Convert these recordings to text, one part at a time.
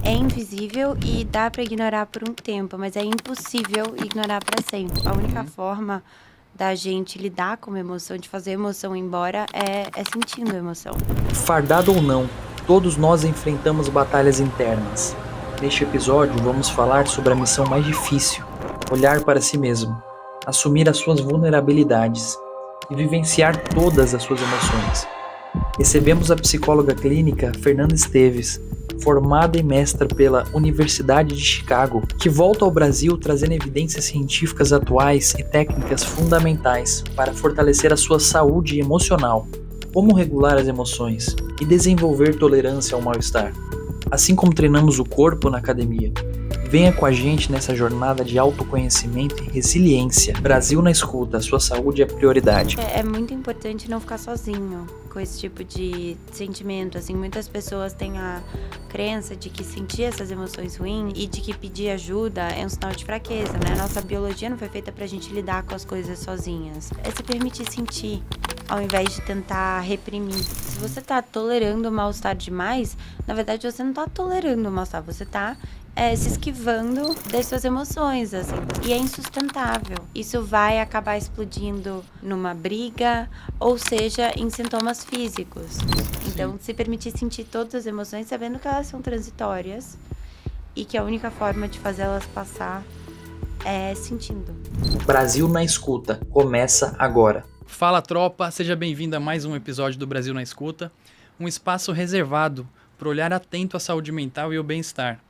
é invisível e dá para ignorar por um tempo, mas é impossível ignorar para sempre. A única forma da gente lidar com uma emoção, de fazer a emoção ir embora, é sentindo a emoção. Fardado ou não, todos nós enfrentamos batalhas internas. Neste episódio, vamos falar sobre a missão mais difícil: olhar para si mesmo, assumir as suas vulnerabilidades e vivenciar todas as suas emoções. Recebemos a psicóloga clínica Fernanda Esteves, formada e mestra pela Universidade de Chicago, que volta ao Brasil trazendo evidências científicas atuais e técnicas fundamentais para fortalecer a sua saúde emocional, como regular as emoções e desenvolver tolerância ao mal-estar. Assim como treinamos o corpo na academia, venha com a gente nessa jornada de autoconhecimento e resiliência. Brasil na escuta, sua saúde é prioridade. É muito importante não ficar sozinho com esse tipo de sentimento. Assim, muitas pessoas têm a crença de que sentir essas emoções ruins e de que pedir ajuda é um sinal de fraqueza, né? Nossa biologia não foi feita pra gente lidar com as coisas sozinhas. É se permitir sentir, ao invés de tentar reprimir. Se você tá tolerando o mal-estar demais, na verdade você não tá tolerando o mal-estar, você tá se esquivando das suas emoções, assim. E é insustentável. Isso vai acabar explodindo numa briga, ou seja, em sintomas físicos. Então, se permitir sentir todas as emoções, sabendo que elas são transitórias e que a única forma de fazê-las passar é sentindo. Brasil na escuta, começa agora. Fala, tropa, seja bem-vindo a mais um episódio do Brasil na Escuta, um espaço reservado para olhar atento à saúde mental e ao bem-estar.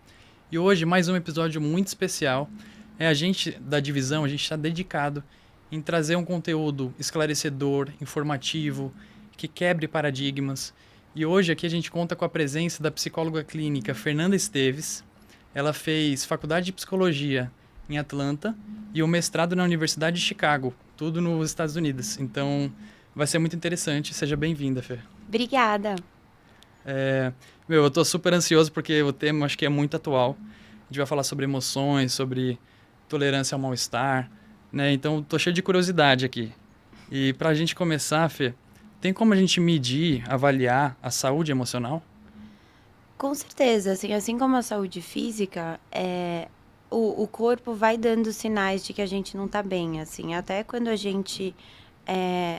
E hoje, mais um episódio muito especial. A gente da divisão, a gente está dedicado em trazer um conteúdo esclarecedor, informativo, que quebre paradigmas. E hoje aqui a gente conta com a presença da psicóloga clínica Fernanda Esteves. Ela fez faculdade de psicologia em Atlanta e o mestrado na Universidade de Chicago, tudo nos Estados Unidos. Então, vai ser muito interessante. Seja bem-vinda, Fê. Obrigada. Eu tô super ansioso porque o tema acho que é muito atual. A gente vai falar sobre emoções, sobre tolerância ao mal-estar, né? Então, tô cheio de curiosidade aqui. E pra gente começar, Fê, tem como a gente medir, avaliar a saúde emocional? Com certeza, assim como a saúde física, o corpo vai dando sinais de que a gente não tá bem, assim. Até quando a gente,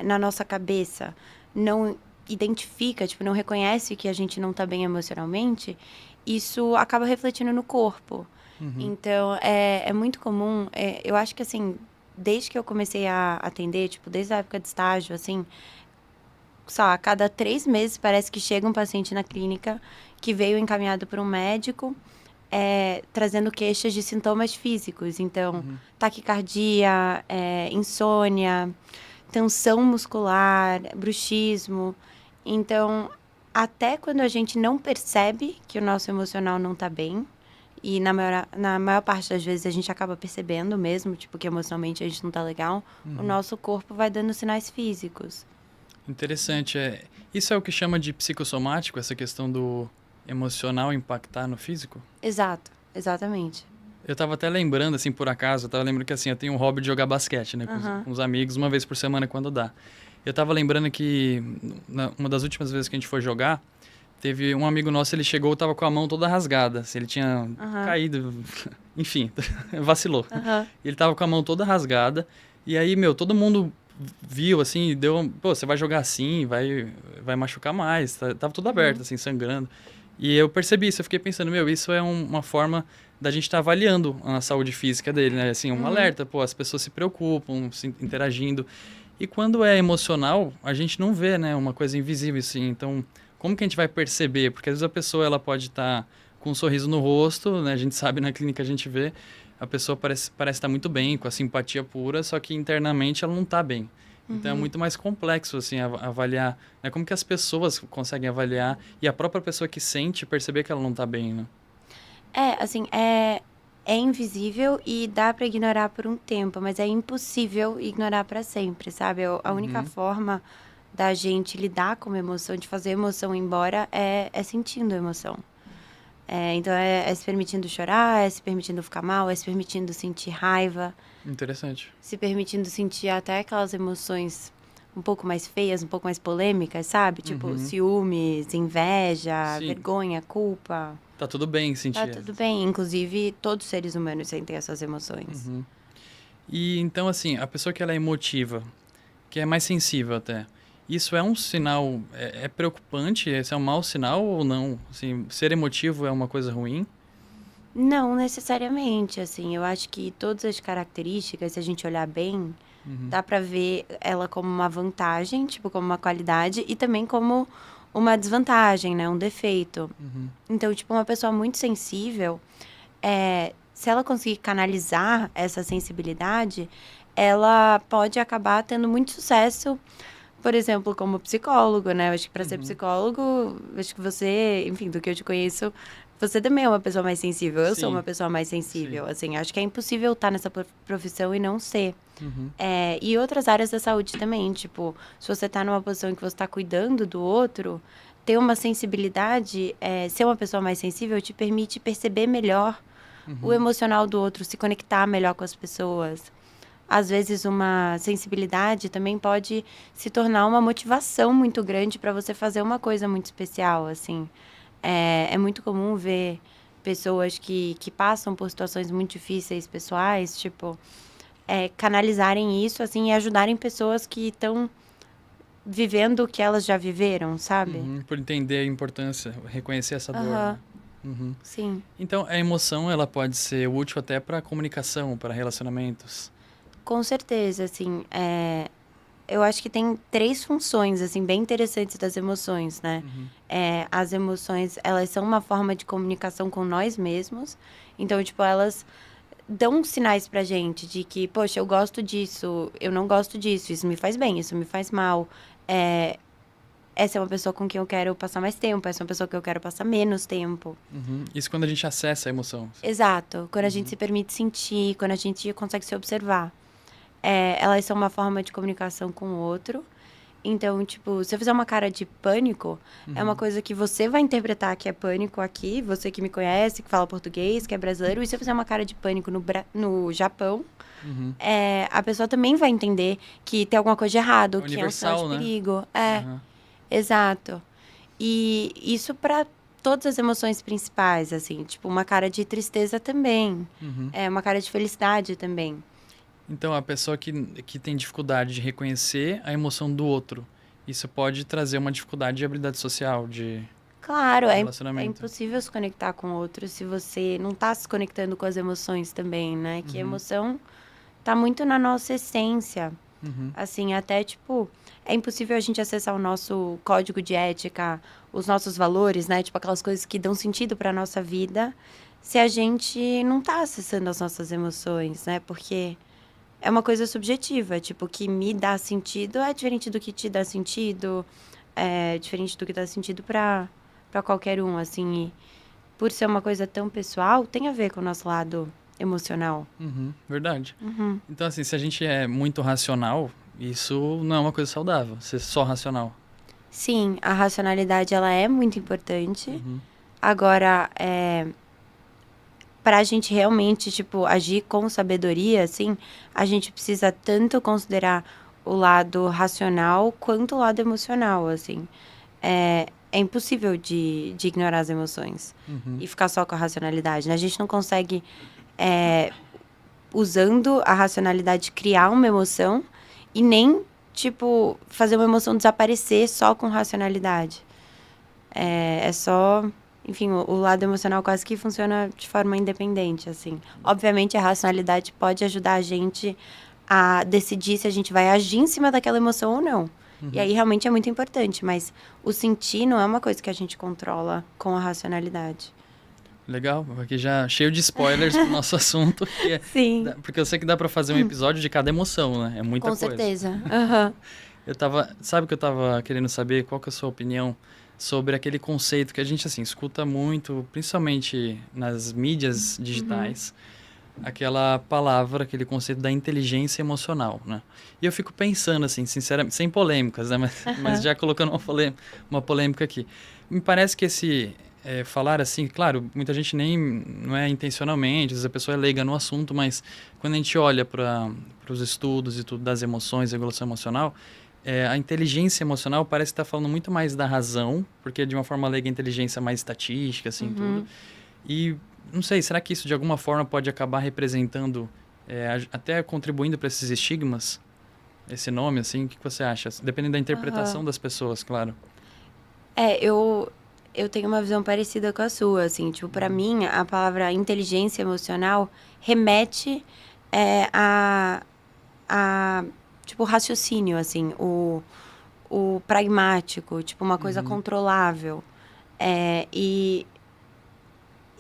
na nossa cabeça, não identifica, não reconhece que a gente não tá bem emocionalmente, isso acaba refletindo no corpo. Então, é muito comum, eu acho que, assim, desde que eu comecei a atender, desde a época de estágio, assim, só a cada 3 meses parece que chega um paciente na clínica que veio encaminhado por um médico, trazendo queixas de sintomas físicos. Então, taquicardia, insônia, tensão muscular, bruxismo. Então, até quando a gente não percebe que o nosso emocional não tá bem, e na maior parte das vezes a gente acaba percebendo mesmo, que emocionalmente a gente não tá legal, o nosso corpo vai dando sinais físicos. Interessante. Isso é o que chama de psicossomático, essa questão do emocional impactar no físico? Exato, exatamente. Eu tava até lembrando, assim, por acaso, que, assim, eu tenho um hobby de jogar basquete, né, com os amigos, uma vez por semana, quando dá. Eu tava lembrando que, uma das últimas vezes que a gente foi jogar, teve um amigo nosso, ele chegou e tava com a mão toda rasgada, assim, ele tinha caído, enfim, vacilou. Ele tava com a mão toda rasgada, e aí, todo mundo viu, assim, pô, você vai jogar assim, vai machucar mais, tava tudo aberto, assim, sangrando. E eu percebi isso, eu fiquei pensando, isso é uma forma da gente estar avaliando a saúde física dele, né? Assim, um alerta, pô, as pessoas se preocupam, se interagindo. E quando é emocional, a gente não vê, né? Uma coisa invisível, assim. Então, como que a gente vai perceber? Porque às vezes a pessoa, ela pode estar com um sorriso no rosto, né? A gente sabe, na clínica a gente vê, a pessoa parece estar muito bem, com a simpatia pura, só que internamente ela não está bem. Então é muito mais complexo, assim, avaliar, né? Como que as pessoas conseguem avaliar e a própria pessoa que sente perceber que ela não está bem, né? É invisível e dá para ignorar por um tempo, mas é impossível ignorar para sempre, sabe? A única forma da gente lidar com uma emoção, de fazer a emoção ir embora, é sentindo a emoção. Então, é se permitindo chorar, é se permitindo ficar mal, é se permitindo sentir raiva. Interessante. Se permitindo sentir até aquelas emoções um pouco mais feias, um pouco mais polêmicas, sabe? Tipo, ciúmes, inveja, Sim. vergonha, culpa. Tá tudo bem sentir. Tá tudo bem. Inclusive, todos os seres humanos sentem essas emoções. E então, assim, a pessoa que ela é emotiva, que é mais sensível até, isso é um sinal, é preocupante? Esse é um mau sinal ou não? Assim, ser emotivo é uma coisa ruim? Não necessariamente, assim. Eu acho que todas as características, se a gente olhar bem, dá pra ver ela como uma vantagem, tipo, como uma qualidade, e também como uma desvantagem, né? Um defeito. Então, tipo, uma pessoa muito sensível, se ela conseguir canalizar essa sensibilidade, ela pode acabar tendo muito sucesso, por exemplo, como psicólogo, né? Eu acho que para ser psicólogo, acho que você, enfim, do que eu te conheço, você também é uma pessoa mais sensível. Eu sou Sim. uma pessoa mais sensível. Sim. Assim, acho que é impossível estar nessa profissão e não ser. E outras áreas da saúde também, tipo, se você está numa posição em que você está cuidando do outro, ter uma sensibilidade, ser uma pessoa mais sensível te permite perceber melhor o emocional do outro, se conectar melhor com as pessoas. Às vezes, uma sensibilidade também pode se tornar uma motivação muito grande para você fazer uma coisa muito especial, assim. É muito comum ver pessoas que passam por situações muito difíceis, pessoais, tipo, canalizarem isso, assim, e ajudarem pessoas que estão vivendo o que elas já viveram, sabe? Por entender a importância, reconhecer essa dor. Aham. Né? Sim. Então, a emoção, ela pode ser útil até para comunicação, para relacionamentos. Com certeza, assim, eu acho que tem 3 funções, assim, bem interessantes das emoções, né? As emoções, elas são uma forma de comunicação com nós mesmos. Então, tipo, elas dão sinais pra gente de que, poxa, eu gosto disso, eu não gosto disso, isso me faz bem, isso me faz mal. Essa é uma pessoa com quem eu quero passar mais tempo, essa é uma pessoa que eu quero passar menos tempo. Isso quando a gente acessa a emoção. Exato. Quando a gente se permite sentir, quando a gente consegue se observar. Elas são uma forma de comunicação com o outro. Então, tipo, se eu fizer uma cara de pânico, é uma coisa que você vai interpretar que é pânico aqui, você que me conhece, que fala português, que é brasileiro. E se eu fizer uma cara de pânico no Japão, a pessoa também vai entender que tem alguma coisa de errado, que é um sinal de universal, né? perigo. Exato. E isso para todas as emoções principais, assim. Tipo, uma cara de tristeza também. Uma cara de felicidade também. Então, a pessoa que tem dificuldade de reconhecer a emoção do outro, isso pode trazer uma dificuldade de habilidade social, de Claro, é relacionamento. impossível se conectar com o outro se você não está se conectando com as emoções também, né? Que a emoção tá muito na nossa essência. Assim, até, tipo, é impossível a gente acessar o nosso código de ética, os nossos valores, né? Tipo, aquelas coisas que dão sentido para nossa vida, se a gente não tá acessando as nossas emoções, né? Porque é uma coisa subjetiva, tipo, que me dá sentido é diferente do que te dá sentido, é diferente do que dá sentido para qualquer um, assim. E por ser uma coisa tão pessoal, tem a ver com o nosso lado emocional. Verdade. Então, assim, se a gente é muito racional, isso não é uma coisa saudável, ser só racional. Sim, a racionalidade, ela é muito importante. Agora, para a gente realmente, tipo, agir com sabedoria, assim, a gente precisa tanto considerar o lado racional quanto o lado emocional, assim. É impossível de ignorar as emoções e ficar só com a racionalidade, né? A gente não consegue, usando a racionalidade, criar uma emoção e nem, tipo, fazer uma emoção desaparecer só com racionalidade. É só... Enfim, o lado emocional quase que funciona de forma independente, assim. Obviamente, a racionalidade pode ajudar a gente a decidir se a gente vai agir em cima daquela emoção ou não. E aí, realmente, é muito importante. Mas o sentir não é uma coisa que a gente controla com a racionalidade. Legal, aqui já cheio de spoilers pro nosso assunto. Sim. Porque eu sei que dá pra fazer um episódio de cada emoção, né? É muita coisa. Com certeza. Sabe que eu tava querendo saber qual que é a sua opinião sobre aquele conceito que a gente, assim, escuta muito, principalmente nas mídias digitais, aquela palavra, aquele conceito da inteligência emocional, né? E eu fico pensando, assim, sinceramente, sem polêmicas, né? Mas já colocando uma polêmica aqui. Me parece que esse... falar assim, claro, muita gente não é intencionalmente, às vezes a pessoa é leiga no assunto, mas quando a gente olha para os estudos e tudo das emoções, regulação emocional, a inteligência emocional parece estar falando muito mais da razão, porque de uma forma leiga a inteligência é mais estatística, assim, tudo. E, não sei, será que isso de alguma forma pode acabar representando, até contribuindo para esses estigmas? Esse nome, assim, o que você acha? Dependendo da interpretação das pessoas, claro. Eu tenho uma visão parecida com a sua, assim, tipo, pra mim, a palavra inteligência emocional remete tipo, raciocínio, assim, o pragmático, tipo, uma coisa controlável. E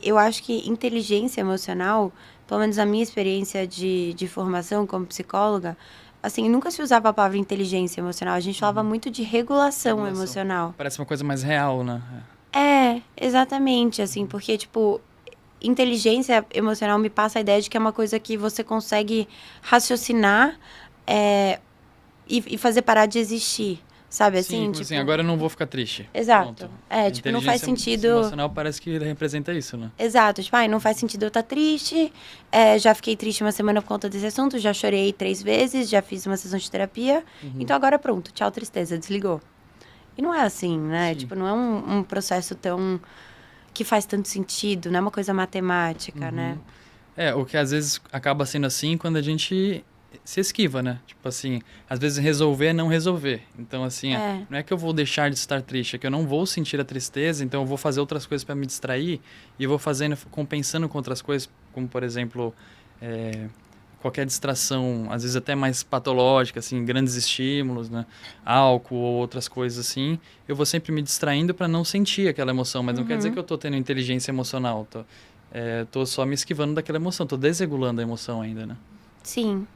eu acho que inteligência emocional, pelo menos a minha experiência de formação como psicóloga, assim, nunca se usava a palavra inteligência emocional, a gente falava muito de regulação emocional. Parece uma coisa mais real, né? Exatamente, assim, porque, tipo, inteligência emocional me passa a ideia de que é uma coisa que você consegue raciocinar e fazer parar de existir, sabe assim? Sim, tipo, assim, agora eu não vou ficar triste. Exato. Pronto. Tipo, não faz sentido... emocional parece que representa isso, né? Exato, tipo, não faz sentido eu estar triste, já fiquei triste uma semana por conta desse assunto, já chorei 3 vezes, já fiz uma sessão de terapia, então agora pronto, tchau tristeza, desligou. E não é assim, né? Sim. Tipo, não é um processo tão... que faz tanto sentido, não é uma coisa matemática, né? O que às vezes acaba sendo assim quando a gente se esquiva, né? Tipo assim, às vezes resolver é não resolver. Então, assim, não é que eu vou deixar de estar triste, é que eu não vou sentir a tristeza, então eu vou fazer outras coisas para me distrair e vou fazendo, compensando com outras coisas, como, por exemplo, qualquer distração, às vezes até mais patológica, assim, grandes estímulos, né? Álcool ou outras coisas assim, eu vou sempre me distraindo para não sentir aquela emoção, mas não quer dizer que eu tô tendo inteligência emocional, tô só me esquivando daquela emoção, tô desregulando a emoção ainda, né? Sim,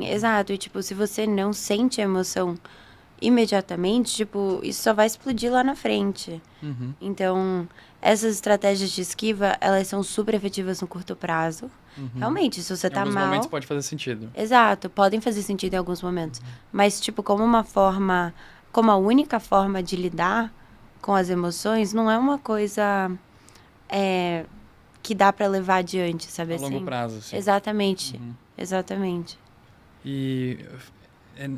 exato. E, tipo, se você não sente a emoção imediatamente, tipo, isso só vai explodir lá na frente. Então, essas estratégias de esquiva, elas são super efetivas no curto prazo. Realmente, se você tá mal... Em alguns momentos pode fazer sentido. Exato, podem fazer sentido em alguns momentos. Mas, tipo, como a única forma de lidar com as emoções, não é uma coisa que dá pra levar adiante, sabe assim? A longo prazo, sim. Exatamente. Exatamente. E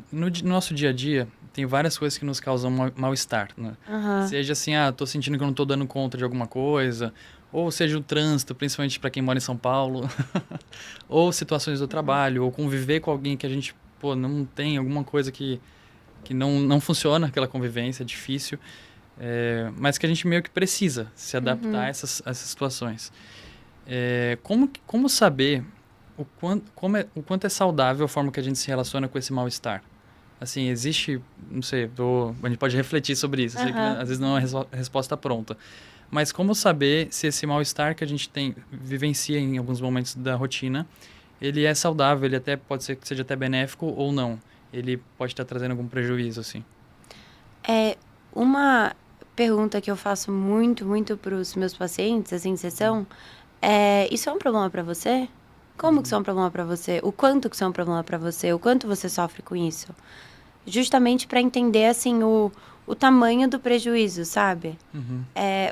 no nosso dia a dia, tem várias coisas que nos causam mal-estar, né? Seja assim, tô sentindo que eu não tô dando conta de alguma coisa, ou seja o trânsito, principalmente para quem mora em São Paulo, ou situações do trabalho, ou conviver com alguém que a gente, não tem alguma coisa que não funciona, aquela convivência, é difícil, mas que a gente meio que precisa se adaptar a essas situações. Como saber o quanto é saudável a forma que a gente se relaciona com esse mal-estar? Assim, existe, não sei, a gente pode refletir sobre isso. Eu sei que às vezes não é uma resposta pronta. Mas como saber se esse mal-estar que a gente vivencia em alguns momentos da rotina, ele é saudável, ele até pode ser que seja até benéfico ou não? Ele pode estar trazendo algum prejuízo, assim? Uma pergunta que eu faço muito, muito para os meus pacientes, assim, em sessão, isso é um problema para você? Como que isso é um problema para você? O quanto que isso é um problema para você? O quanto você sofre com isso? Justamente para entender, assim, o tamanho do prejuízo, sabe?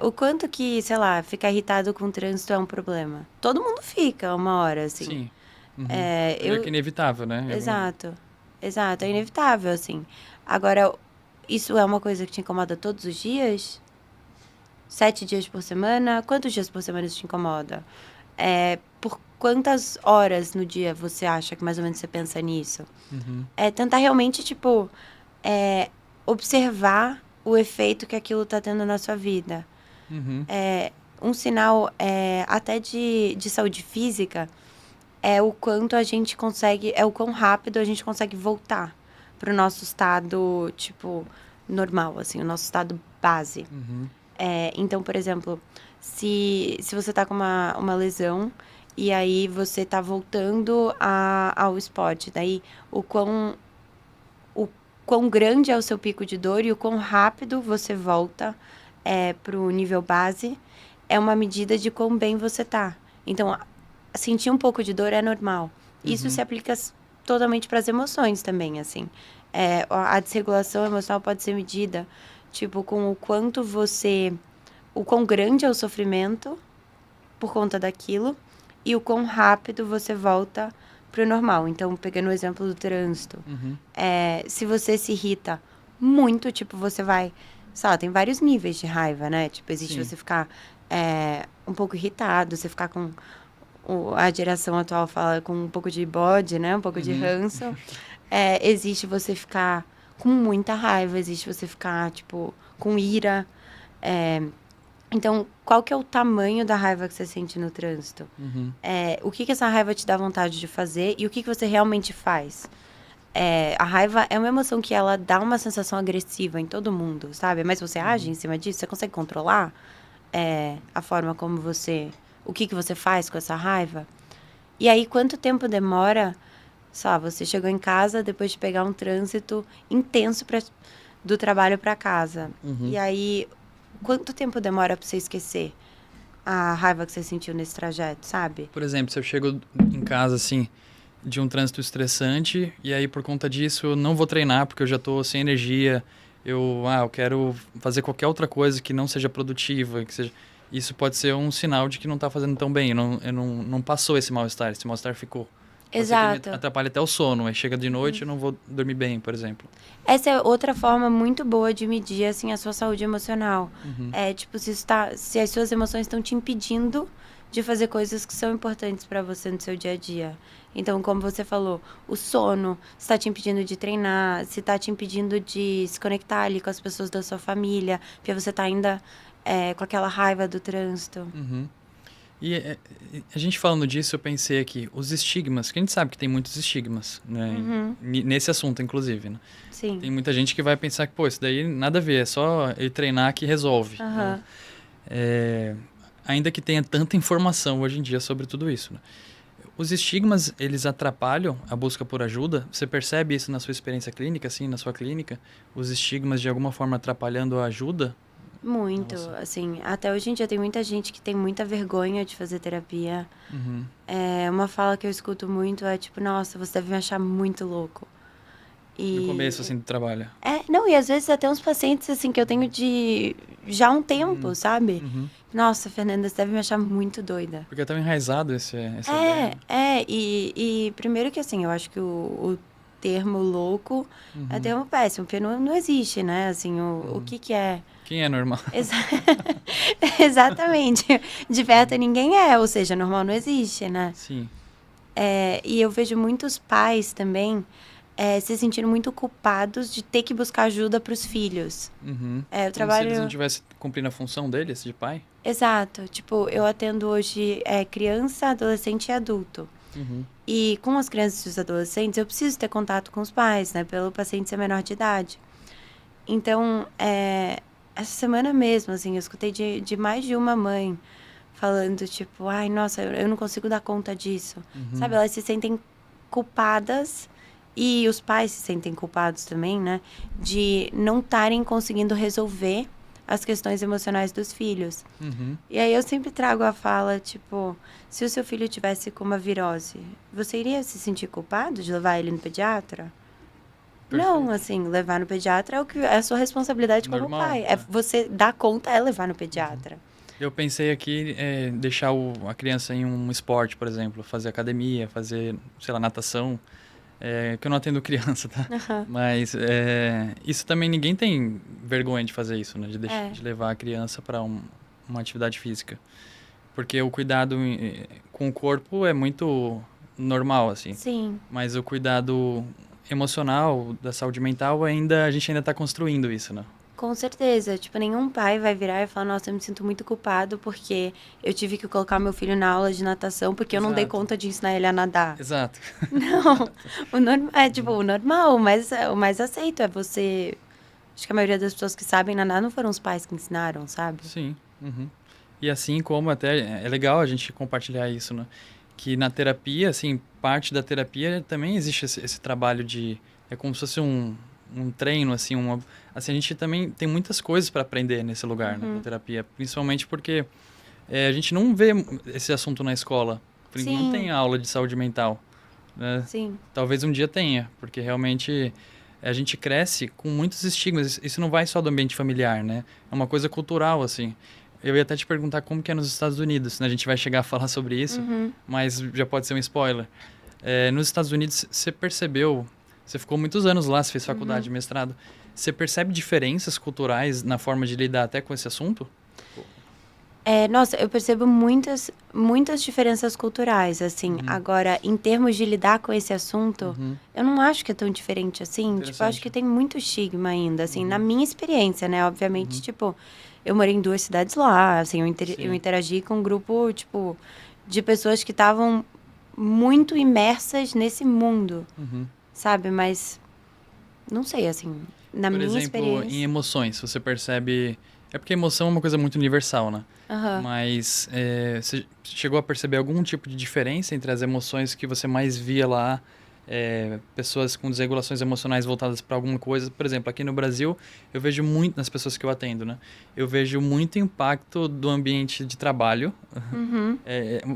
O quanto que, sei lá, ficar irritado com o trânsito é um problema. Todo mundo fica uma hora, assim. Sim. Que é inevitável, né? Exato, é inevitável, assim. Agora, isso é uma coisa que te incomoda todos os dias? 7 dias por semana? Quantos dias por semana isso te incomoda? Por quantas horas no dia você acha que mais ou menos você pensa nisso? Tentar realmente, tipo, observar o efeito que aquilo tá tendo na sua vida. Um sinal até de saúde física é o quanto a gente consegue, o quão rápido a gente consegue voltar pro nosso estado, tipo, normal, assim, o nosso estado base. Então, por exemplo, se você tá com uma lesão e aí você tá voltando ao esporte, daí o quão grande é o seu pico de dor e o quão rápido você volta pro nível base é uma medida de quão bem você tá. Então, sentir um pouco de dor é normal. Isso se aplica totalmente para as emoções também, assim. A desregulação emocional pode ser medida, tipo, com o quão grande é o sofrimento por conta daquilo e o quão rápido você volta pro normal. Então, pegando o exemplo do trânsito, se você se irrita muito, tipo, você vai... Sei lá, tem vários níveis de raiva, né? Tipo, existe Sim. você ficar um pouco irritado, você ficar com... A geração atual fala com um pouco de bode, né? Um pouco de ranço. Existe você ficar com muita raiva, existe você ficar, tipo, com ira. Então, qual que é o tamanho da raiva que você sente no trânsito? O que essa raiva te dá vontade de fazer e o que você realmente faz? A raiva é uma emoção que ela dá uma sensação agressiva em todo mundo, sabe? Mas você age em cima disso? Você consegue controlar a forma como você... O que você faz com essa raiva? E aí, quanto tempo demora... Só, você chegou em casa depois de pegar um trânsito intenso do trabalho para casa. E aí, quanto tempo demora para você esquecer a raiva que você sentiu nesse trajeto, sabe? Por exemplo, se eu chego em casa, assim, de um trânsito estressante, e aí por conta disso eu não vou treinar porque eu já tô sem energia, eu quero fazer qualquer outra coisa que não seja produtiva, que seja... Isso pode ser um sinal de que não tá fazendo tão bem, não passou esse mal-estar ficou. Exato. Atrapalha até o sono, aí chega de noite e eu não vou dormir bem, por exemplo. Essa é outra forma muito boa de medir, assim, a sua saúde emocional. Tipo, se as suas emoções estão te impedindo de fazer coisas que são importantes para você no seu dia a dia. Então, como você falou, o sono, se está te impedindo de treinar, se está te impedindo de se conectar ali com as pessoas da sua família, porque você está ainda com aquela raiva do trânsito. E a gente falando disso, eu pensei aqui, os estigmas, que a gente sabe que tem muitos estigmas, né? Nesse assunto, inclusive, né? Sim. Tem muita gente que vai pensar que, pô, isso daí nada a ver, é só ele treinar que resolve. Né? Ainda que tenha tanta informação hoje em dia sobre tudo isso, né? Os estigmas, eles atrapalham a busca por ajuda? Você percebe isso na sua experiência clínica, assim, na sua clínica? Os estigmas, de alguma forma, atrapalhando a ajuda? Muito, Nossa. assim, até hoje em dia tem muita gente que tem muita vergonha de fazer terapia. Uma fala que eu escuto muito é tipo, nossa, você deve me achar muito louco. No começo, assim, do trabalho. Não, e às vezes até uns pacientes, assim, que eu tenho de já há um tempo, sabe? Nossa, Fernanda, você deve me achar muito doida. Porque é tão enraizado essa ideia. E primeiro que, assim, eu acho que o termo louco é termo péssimo, porque não existe, né? Assim, o que é... Quem é normal? Exatamente. De perto ninguém ou seja, normal não existe, né? Sim. E eu vejo muitos pais também se sentindo muito culpados de ter que buscar ajuda para os filhos. Eu trabalho... Como se eles não estivessem cumprindo a função deles, de pai? Exato. Tipo, eu atendo hoje criança, adolescente e adulto. E com as crianças e os adolescentes, eu preciso ter contato com os pais, né? Pelo paciente ser menor de idade. Então, essa semana mesmo, assim, eu escutei de mais de uma mãe falando, tipo, ai, nossa, eu não consigo dar conta disso. Sabe, elas se sentem culpadas e os pais se sentem culpados também, né? De não estarem conseguindo resolver as questões emocionais dos filhos. E aí eu sempre trago a fala, tipo, se o seu filho tivesse com uma virose, você iria se sentir culpado de levar ele no pediatra? Perfeito. Não, assim, levar no pediatra é a sua responsabilidade como Normal, pai. né? Você dar conta levar no pediatra. Eu pensei aqui deixar a criança em um esporte, por exemplo, fazer academia, fazer, sei lá, natação, que eu não atendo criança, tá? Mas isso também ninguém tem vergonha de fazer isso, né? De levar a criança para uma atividade física. Porque o cuidado com o corpo é muito normal, assim. Sim. Mas o cuidado emocional, da saúde mental, a gente ainda está construindo isso, né? Com certeza. Tipo, nenhum pai vai virar e falar, nossa, eu me sinto muito culpado porque eu tive que colocar meu filho na aula de natação porque eu não dei conta de ensinar ele a nadar. Exato. Não. O normal, mas o mais aceito é você... Acho que a maioria das pessoas que sabem nadar não foram os pais que ensinaram, sabe? Sim. E assim como até é legal a gente compartilhar isso, né? Que na terapia, assim, parte da terapia também existe esse trabalho de... É como se fosse um treino, assim, assim, a gente também tem muitas coisas para aprender nesse lugar, né, na terapia. Principalmente porque a gente não vê esse assunto na escola. Não tem aula de saúde mental. Né? Sim. Talvez um dia tenha, porque realmente a gente cresce com muitos estigmas. Isso não vai só do ambiente familiar, né? É uma coisa cultural, assim. Eu ia até te perguntar como que é nos Estados Unidos, né? A gente vai chegar a falar sobre isso, mas já pode ser um spoiler. Nos Estados Unidos, você percebeu... Você ficou muitos anos lá, você fez faculdade, mestrado. Você percebe diferenças culturais na forma de lidar até com esse assunto? Nossa, eu percebo muitas diferenças culturais, assim. Agora, em termos de lidar com esse assunto, eu não acho que é tão diferente assim. Tipo, eu acho que tem muito estigma ainda, assim, na minha experiência, né? Obviamente, tipo, eu morei em 2 cidades lá, assim, eu interagi com um grupo, tipo, de pessoas que estavam muito imersas nesse mundo, sabe? Mas, não sei, assim, na Por minha exemplo, experiência... em emoções, você percebe... É porque emoção é uma coisa muito universal, né? Mas você chegou a perceber algum tipo de diferença entre as emoções que você mais via lá? Pessoas com desregulações emocionais voltadas para alguma coisa. Por exemplo, aqui no Brasil, eu vejo muito nas pessoas que eu atendo, né? Eu vejo muito impacto do ambiente de trabalho.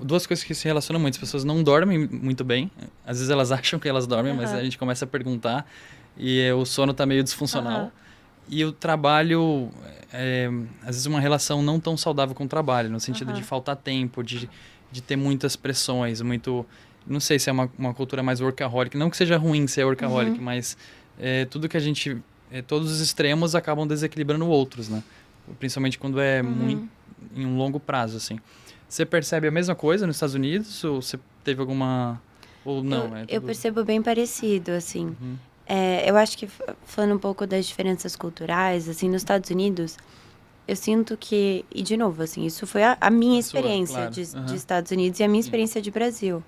Duas coisas que se relacionam muito. As pessoas não dormem muito bem. Às vezes elas acham que elas dormem, mas a gente começa a perguntar e o sono está meio disfuncional. E o trabalho, às vezes uma relação não tão saudável com o trabalho, no sentido de faltar tempo, de ter muitas pressões, muito... Não sei se é uma cultura mais workaholic, não que seja ruim ser workaholic, mas tudo que a gente... todos os extremos acabam desequilibrando outros, né? Principalmente quando é muito em um longo prazo, assim. Você percebe a mesma coisa nos Estados Unidos? Ou você teve alguma... Ou não? Eu percebo bem parecido, assim. Eu acho que, falando um pouco das diferenças culturais, assim, nos Estados Unidos, eu sinto que... E, de novo, assim, isso foi a minha experiência de Estados Unidos e a minha experiência de Brasil.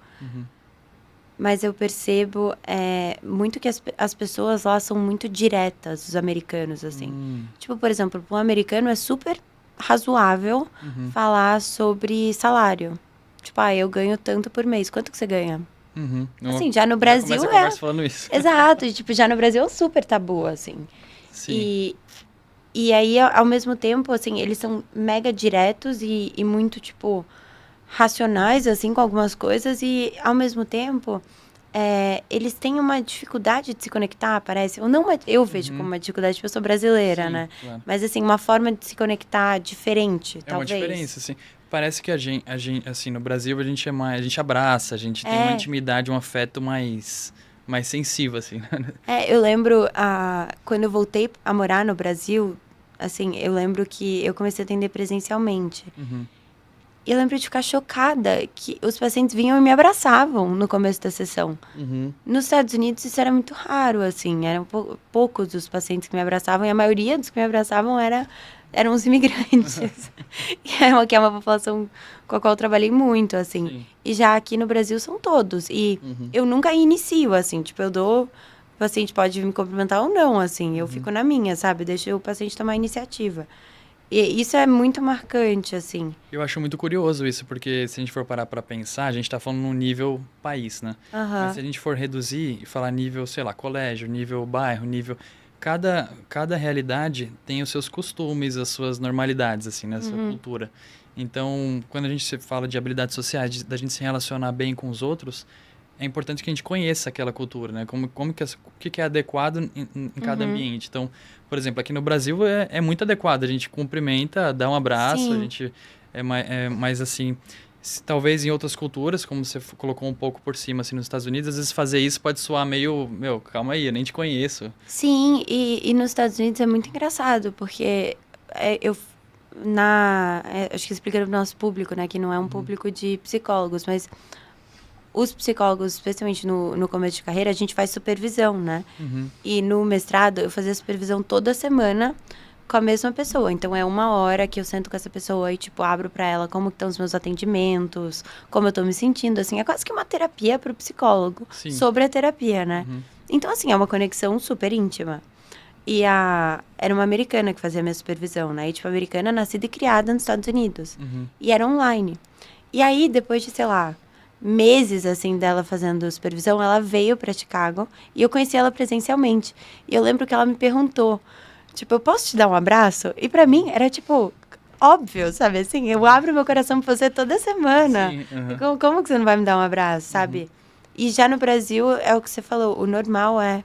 Mas eu percebo muito que as pessoas lá são muito diretas, os americanos, assim. Tipo, por exemplo, para um americano é super razoável falar sobre salário. Tipo, eu ganho tanto por mês. Quanto que você ganha? Assim, já no Brasil falando isso. Exato, e, tipo, já no Brasil é um super tabu, assim. Sim. E aí, ao mesmo tempo, assim, eles são mega diretos e muito, tipo, racionais, assim, com algumas coisas. E, ao mesmo tempo, eles têm uma dificuldade de se conectar, parece. Ou não, eu vejo como uma dificuldade, porque eu sou brasileira, né? Claro. Mas, assim, uma forma de se conectar diferente, talvez. É uma diferença, assim. Parece que a gente, assim, no Brasil a gente a gente abraça, a gente tem uma intimidade, um afeto mais sensível, assim. Eu lembro, quando eu voltei a morar no Brasil, assim, eu lembro que eu comecei a atender presencialmente. E eu lembro de ficar chocada que os pacientes vinham e me abraçavam no começo da sessão. Nos Estados Unidos isso era muito raro, assim, eram poucos os pacientes que me abraçavam, e a maioria dos que me abraçavam eram os imigrantes, que é uma população com a qual eu trabalhei muito, assim. Sim. E já aqui no Brasil são todos. E eu nunca inicio, assim, tipo, o paciente pode me cumprimentar ou não, assim, eu fico na minha, sabe? Deixo o paciente tomar a iniciativa. E isso é muito marcante, assim. Eu acho muito curioso isso, porque se a gente for parar pra pensar, a gente tá falando no nível país, né? Mas se a gente for reduzir e falar nível, sei lá, colégio, nível bairro, nível... Cada realidade tem os seus costumes, as suas normalidades, assim, né? A sua cultura. Então, quando a gente fala de habilidades sociais, da gente se relacionar bem com os outros, é importante que a gente conheça aquela cultura, né? O que é adequado em cada ambiente. Então, por exemplo, aqui no Brasil é muito adequado. A gente cumprimenta, dá um abraço, Sim. a gente mais assim... Talvez em outras culturas, como você colocou um pouco por cima, assim, nos Estados Unidos, às vezes fazer isso pode soar meio... Meu, calma aí, eu nem te conheço. Sim, e nos Estados Unidos é muito engraçado, porque acho que explicando para o nosso público, né, que não é um público de psicólogos, mas os psicólogos, especialmente no começo de carreira, a gente faz supervisão, né? E no mestrado, eu fazia supervisão toda semana com a mesma pessoa. Então, é 1 hora que eu sento com essa pessoa e, tipo, abro pra ela como estão os meus atendimentos, como eu tô me sentindo, assim. É quase que uma terapia pro psicólogo sobre a terapia, né? Então, assim, é uma conexão super íntima. E era uma americana que fazia a minha supervisão, né? E, tipo, americana nascida e criada nos Estados Unidos. E era online. E aí, depois de, sei lá, meses, assim, dela fazendo supervisão, ela veio pra Chicago e eu conheci ela presencialmente. E eu lembro que ela me perguntou, tipo, eu posso te dar um abraço? E pra mim era, tipo, óbvio, sabe? Assim, eu abro meu coração pra você toda semana. Sim, Como que você não vai me dar um abraço, sabe? E já no Brasil, é o que você falou, o normal é,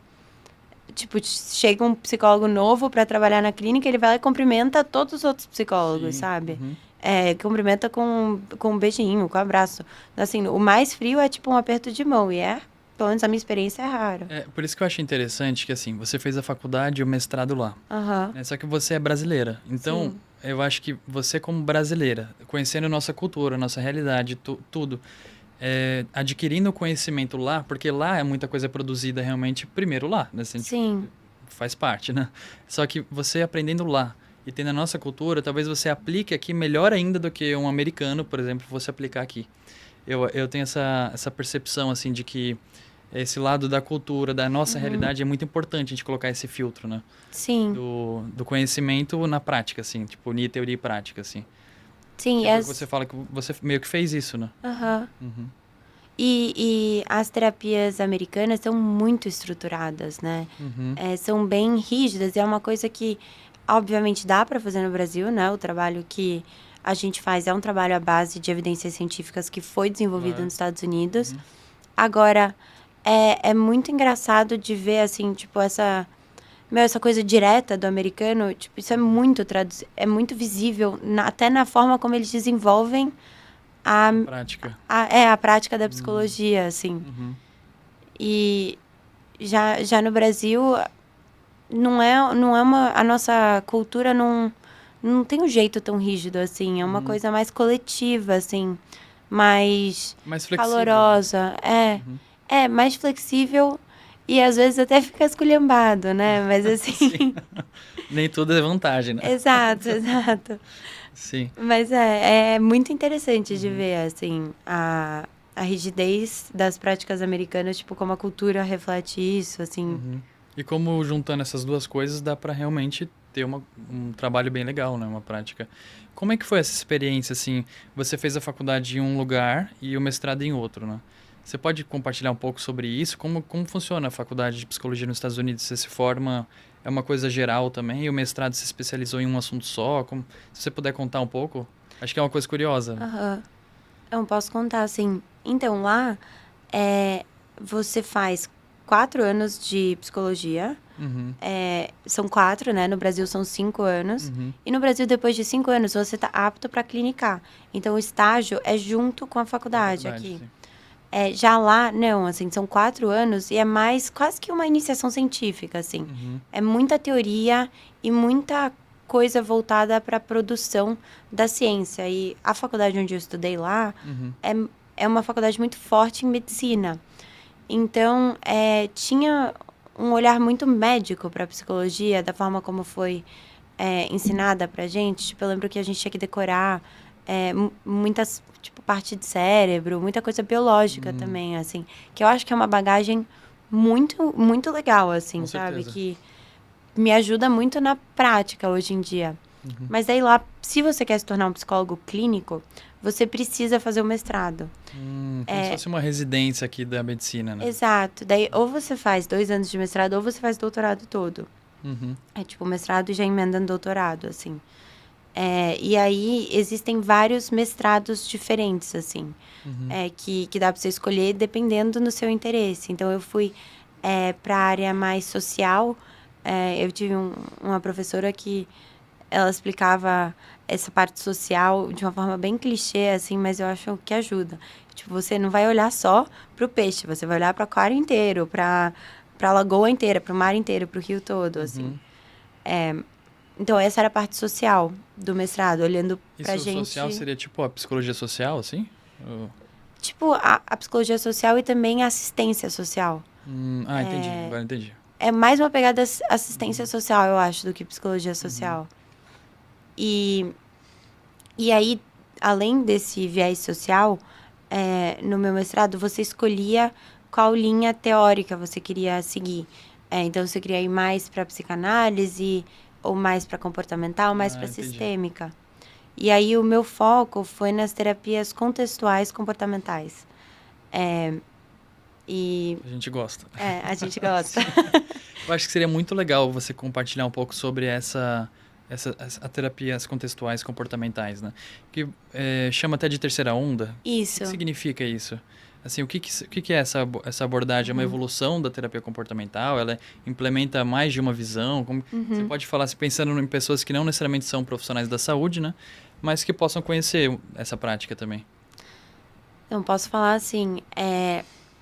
tipo, chega um psicólogo novo pra trabalhar na clínica, ele vai lá e cumprimenta todos os outros psicólogos, sabe? Cumprimenta com um beijinho, com um abraço. Assim, o mais frio é, tipo, um aperto de mão, pelo menos a minha experiência é raro. Por isso que eu acho interessante que, assim, você fez a faculdade e o mestrado lá. Aham. Só que você é brasileira. Então, Sim. eu acho que você, como brasileira, conhecendo nossa cultura, nossa realidade, tudo, adquirindo conhecimento lá, porque lá é muita coisa produzida realmente primeiro lá, né? Assim, tipo, Sim. faz parte, né? Só que você aprendendo lá e tendo a nossa cultura, talvez você aplique aqui melhor ainda do que um americano, por exemplo, fosse aplicar aqui. Eu tenho essa percepção, assim, de que esse lado da cultura, da nossa realidade, é muito importante a gente colocar esse filtro, né? Sim. Do conhecimento na prática, assim, tipo, unir teoria e prática, assim. Sim. É porque você fala que você meio que fez isso, né? Aham. Uhum. E as terapias americanas são muito estruturadas, né? Uhum. São bem rígidas. E é uma coisa que, obviamente, dá para fazer no Brasil, né? O trabalho que a gente faz é um trabalho à base de evidências científicas que foi desenvolvido Claro. nos Estados Unidos. Uhum. Agora, é muito engraçado de ver, assim, tipo, essa coisa direta do americano. Tipo, isso é muito é muito visível, até na forma como eles desenvolvem Prática. a prática da psicologia, assim. Uhum. E já no Brasil, não é a nossa cultura não tem um jeito tão rígido, assim. É uma coisa mais coletiva, assim. Mais flexível. calorosa. Mais flexível e às vezes até fica esculhambado, né? Mas assim... Nem tudo é vantagem, né? Exato, exato. Sim. Mas é muito interessante de ver, assim, a rigidez das práticas americanas, tipo, como a cultura reflete isso, assim. Uhum. E como juntando essas duas coisas dá para realmente ter um trabalho bem legal, né? Uma prática. Como é que foi essa experiência, assim? Você fez a faculdade em um lugar e o mestrado em outro, né? Você pode compartilhar um pouco sobre isso? Como funciona a faculdade de psicologia nos Estados Unidos? Você se forma, é uma coisa geral também? E o mestrado se especializou em um assunto só? Se você puder contar um pouco? Acho que é uma coisa curiosa. Aham. Eu posso contar, assim. Então, lá, você faz 4 anos de psicologia. Uhum. São 4, né? No Brasil são 5 anos. Uhum. E no Brasil, depois de 5 anos, você está apto para clinicar. Então, o estágio é junto com a faculdade aqui. Sim. Já lá, não, assim, são 4 anos e é mais quase que uma iniciação científica, assim. Uhum. É muita teoria e muita coisa voltada para a produção da ciência. E a faculdade onde eu estudei lá é uma faculdade muito forte em medicina. Então, tinha um olhar muito médico para a psicologia, da forma como foi ensinada para a gente. Tipo, eu lembro que a gente tinha que decorar muitas, tipo, parte de cérebro, muita coisa biológica também, assim. Que eu acho que é uma bagagem muito, muito legal, assim, Com sabe? certeza. Que me ajuda muito na prática hoje em dia. Mas aí lá, se você quer se tornar um psicólogo clínico, você precisa fazer o mestrado. Como se fosse uma residência aqui da medicina, né? Exato. Daí, ou você faz 2 anos de mestrado, ou você faz doutorado todo. Uhum. É tipo mestrado e já emenda no doutorado, assim. E aí, existem vários mestrados diferentes, assim. Que dá pra você escolher dependendo do seu interesse. Então, eu fui pra área mais social. Eu tive uma professora que ela explicava essa parte social de uma forma bem clichê, assim, mas eu acho que ajuda. Tipo, você não vai olhar só pro peixe, você vai olhar para o aquário inteiro, pra lagoa inteira, pro mar inteiro, pro rio todo, assim. Então, essa era a parte social do mestrado, olhando pra Isso gente... social seria tipo a psicologia social, assim? Tipo, a psicologia social e também a assistência social. Entendi. Agora entendi. É mais uma pegada assistência social, eu acho, do que psicologia social. E aí, além desse viés social, no meu mestrado, você escolhia qual linha teórica você queria seguir. Então, você queria ir mais para psicanálise, ou mais para comportamental, mais para Entendi. sistêmica. E aí, o meu foco foi nas terapias contextuais comportamentais. A gente gosta. A gente gosta. Eu acho que seria muito legal você compartilhar um pouco sobre a terapias contextuais comportamentais, né? Que chama até de terceira onda. Isso. O que significa isso? Assim, o que é essa abordagem? É uma evolução da terapia comportamental? Ela implementa mais de uma visão? Você pode falar, assim, pensando em pessoas que não necessariamente são profissionais da saúde, né? Mas que possam conhecer essa prática também. Então, posso falar assim,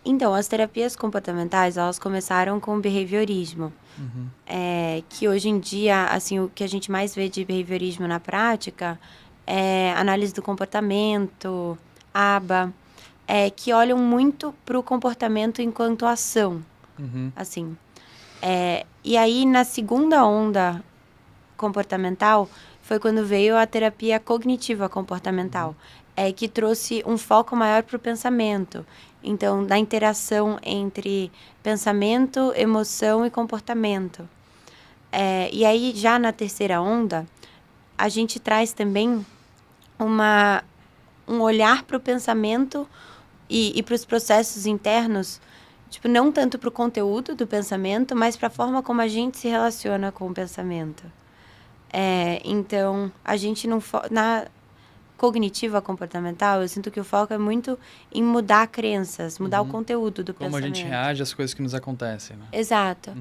Então, as terapias comportamentais, elas começaram com o behaviorismo. Que hoje em dia, assim, o que a gente mais vê de behaviorismo na prática é análise do comportamento, ABA, que olham muito para o comportamento enquanto ação, assim. E aí, na segunda onda comportamental, foi quando veio a terapia cognitiva comportamental, que trouxe um foco maior para o pensamento. Então, da interação entre pensamento, emoção e comportamento. E aí, já na terceira onda, a gente traz também um olhar para o pensamento e para os processos internos, tipo, não tanto para o conteúdo do pensamento, mas para a forma como a gente se relaciona com o pensamento. Então, a gente não... Na cognitiva comportamental, eu sinto que o foco é muito em mudar crenças, mudar o conteúdo do pensamento. Como a gente reage às coisas que nos acontecem, né? Exato.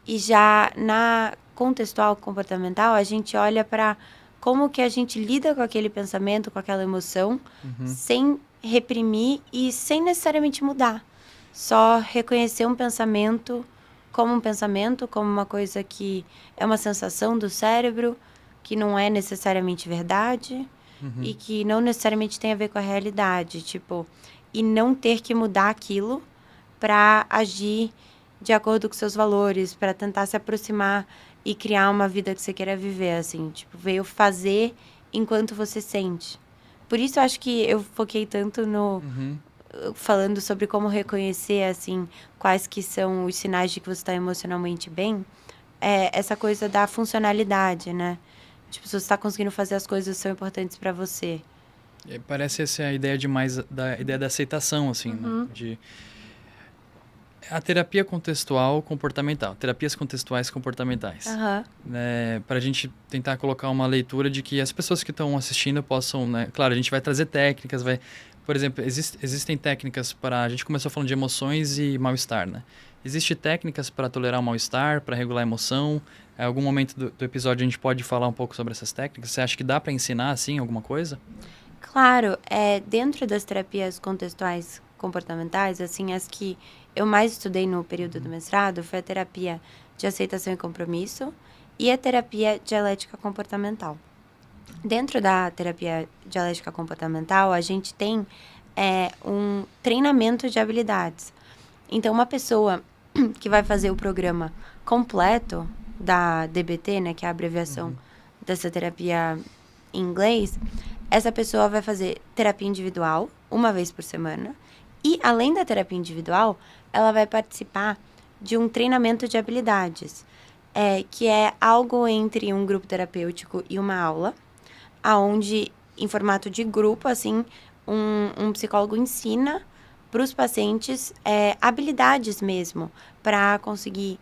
E já na contextual comportamental, a gente olha para como que a gente lida com aquele pensamento, com aquela emoção, sem reprimir e sem necessariamente mudar. Só reconhecer um pensamento, como uma coisa que é uma sensação do cérebro, que não é necessariamente verdade, e que não necessariamente tem a ver com a realidade, tipo, e não ter que mudar aquilo para agir de acordo com seus valores, para tentar se aproximar e criar uma vida que você queira viver, assim, tipo, veio fazer enquanto você sente. Por isso eu acho que eu foquei tanto no falando sobre como reconhecer, assim, quais que são os sinais de que você está emocionalmente bem, essa coisa da funcionalidade, né? Tipo, se você está conseguindo fazer as coisas que são importantes para você. Parece essa a ideia da ideia da aceitação, assim, né? A terapia contextual comportamental, terapias contextuais comportamentais. Para a gente tentar colocar uma leitura de que as pessoas que estão assistindo possam, né? Claro, a gente vai trazer técnicas, por exemplo, existem técnicas para... A gente começou falando de emoções e mal-estar, né? Existem técnicas para tolerar o mal-estar, para regular a emoção. Em algum momento do episódio a gente pode falar um pouco sobre essas técnicas? Você acha que dá para ensinar, assim, alguma coisa? Claro, dentro das terapias contextuais comportamentais, assim, as que eu mais estudei no período do mestrado foi a terapia de aceitação e compromisso e a terapia dialética comportamental. Dentro da terapia dialética comportamental, a gente tem um treinamento de habilidades. Então, uma pessoa que vai fazer o programa completo da DBT, né, que é a abreviação dessa terapia em inglês, essa pessoa vai fazer terapia individual, uma vez por semana, e, além da terapia individual, ela vai participar de um treinamento de habilidades, que é algo entre um grupo terapêutico e uma aula, onde, em formato de grupo, assim, um psicólogo ensina para os pacientes habilidades mesmo, para conseguir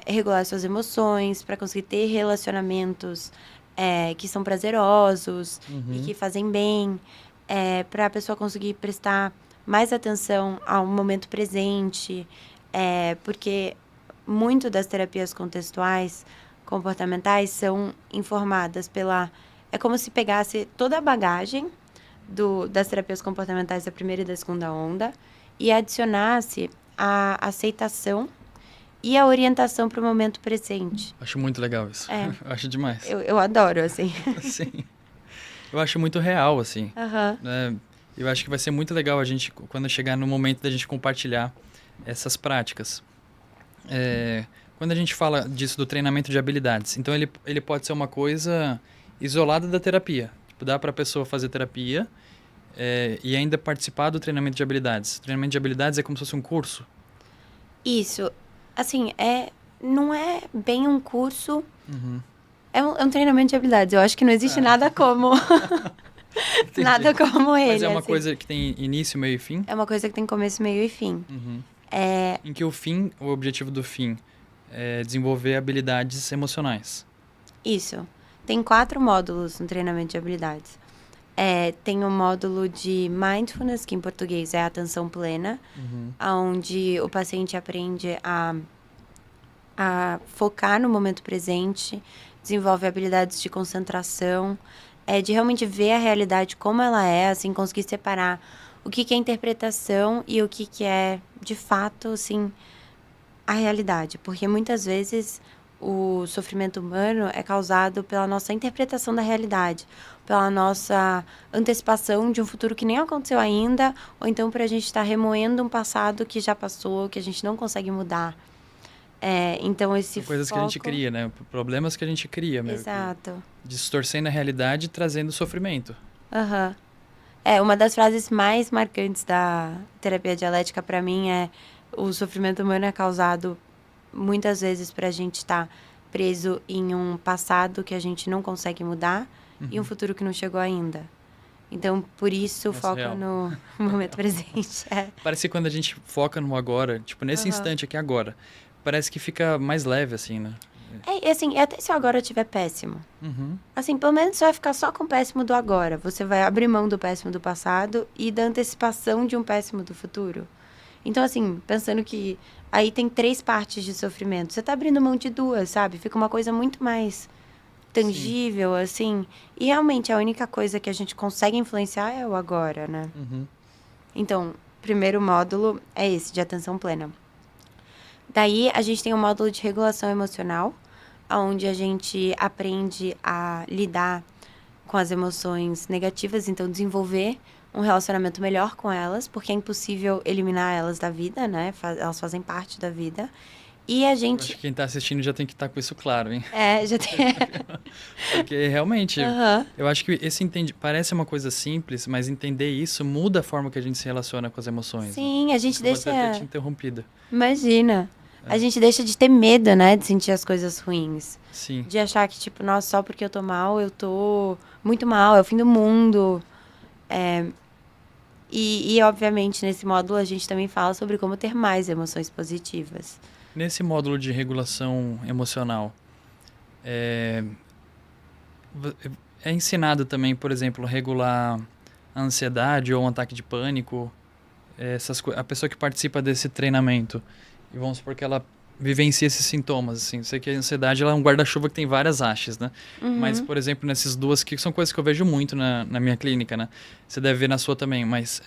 regular suas emoções, para conseguir ter relacionamentos que são prazerosos e que fazem bem, para a pessoa conseguir prestar mais atenção ao momento presente, porque muito das terapias contextuais comportamentais são informadas pela... É como se pegasse toda a bagagem das terapias comportamentais da primeira e da segunda onda e adicionasse a aceitação e a orientação para o momento presente. Acho muito legal isso. Eu acho demais. Eu adoro, assim. Sim. Eu acho muito real, assim. Eu acho que vai ser muito legal a gente, quando chegar no momento da gente compartilhar essas práticas. Quando a gente fala disso do treinamento de habilidades, então ele pode ser uma coisa isolada da terapia. Tipo, dá para a pessoa fazer terapia e ainda participar do treinamento de habilidades. O treinamento de habilidades é como se fosse um curso? Isso. Assim, não é bem um curso... É um treinamento de habilidades. Eu acho que não existe nada como... nada como ele. Mas é uma assim. coisa que tem início, meio e fim? É uma coisa que tem começo, meio e fim. Em que o objetivo do fim é desenvolver habilidades emocionais. Isso. Tem 4 módulos no treinamento de habilidades. Tem o módulo de mindfulness, que em português é a atenção plena, onde o paciente aprende a focar no momento presente, desenvolve habilidades de concentração, de realmente ver a realidade como ela é, assim, conseguir separar o que que é interpretação e o que é, de fato, assim, a realidade. Porque muitas vezes o sofrimento humano é causado pela nossa interpretação da realidade, pela nossa antecipação de um futuro que nem aconteceu ainda, ou então por a gente estar remoendo um passado que já passou, que a gente não consegue mudar. Então esse São coisas foco... que a gente cria, né? Problemas que a gente cria mesmo. Exato. Distorcendo a realidade e trazendo sofrimento. Aham. Uma das frases mais marcantes da terapia dialética para mim é: o sofrimento humano é causado muitas vezes para a gente estar preso em um passado que a gente não consegue mudar e um futuro que não chegou ainda. Então, por isso, Nossa, foca real. no momento presente. Parece que quando a gente foca no agora, tipo, nesse instante aqui agora, parece que fica mais leve, assim, né? Assim, até se o agora estiver péssimo. Uhum. Assim, pelo menos você vai ficar só com o péssimo do agora. Você vai abrir mão do péssimo do passado e da antecipação de um péssimo do futuro. Então, assim, pensando que aí tem 3 partes de sofrimento. Você tá abrindo mão de 2, sabe? Fica uma coisa muito mais tangível, assim. E realmente a única coisa que a gente consegue influenciar é o agora, né? Uhum. Então, primeiro módulo é esse, de atenção plena. Daí, a gente tem um módulo de regulação emocional, onde a gente aprende a lidar com as emoções negativas, então desenvolver um relacionamento melhor com elas, porque é impossível eliminar elas da vida, né? Elas fazem parte da vida. E a Eu acho gente... que quem tá assistindo já tem que estar com isso claro, hein? já tem... Porque realmente, Aham. eu acho que parece uma coisa simples, mas entender isso muda a forma que a gente se relaciona com as emoções. Né? Sim, a gente Desculpa até ter te deixa... interrompido. Imagina. A gente deixa de ter medo, né? De sentir as coisas ruins. Sim. De achar que, tipo, nossa, só porque eu tô mal, eu tô muito mal, é o fim do mundo. E, obviamente, nesse módulo a gente também fala sobre como ter mais emoções positivas. Nesse módulo de regulação emocional, é ensinado também, por exemplo, regular a ansiedade ou um ataque de pânico. A pessoa que participa desse treinamento, e vamos supor que ela vivencia esses sintomas, assim. Sei que a ansiedade ela é um guarda-chuva que tem várias hastes, né? Mas, por exemplo, nessas duas que são coisas que eu vejo muito na minha clínica, né? Você deve ver na sua também, mas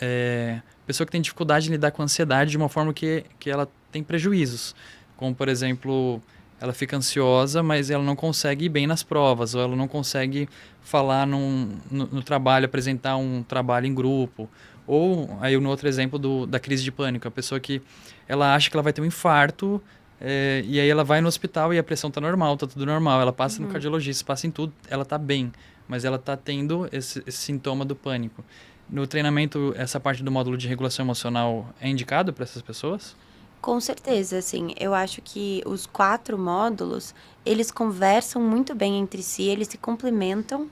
pessoa que tem dificuldade em lidar com a ansiedade de uma forma que ela tem prejuízos. Como, por exemplo, ela fica ansiosa, mas ela não consegue ir bem nas provas, ou ela não consegue falar no trabalho, apresentar um trabalho em grupo. Ou, aí no outro exemplo da crise de pânico, a pessoa que ela acha que ela vai ter um infarto, e aí ela vai no hospital e a pressão tá normal, tá tudo normal. Ela passa no cardiologista, passa em tudo, ela tá bem, mas ela tá tendo esse sintoma do pânico. No treinamento, essa parte do módulo de regulação emocional é indicado para essas pessoas? Com certeza, assim, eu acho que os 4 módulos, eles conversam muito bem entre si, eles se complementam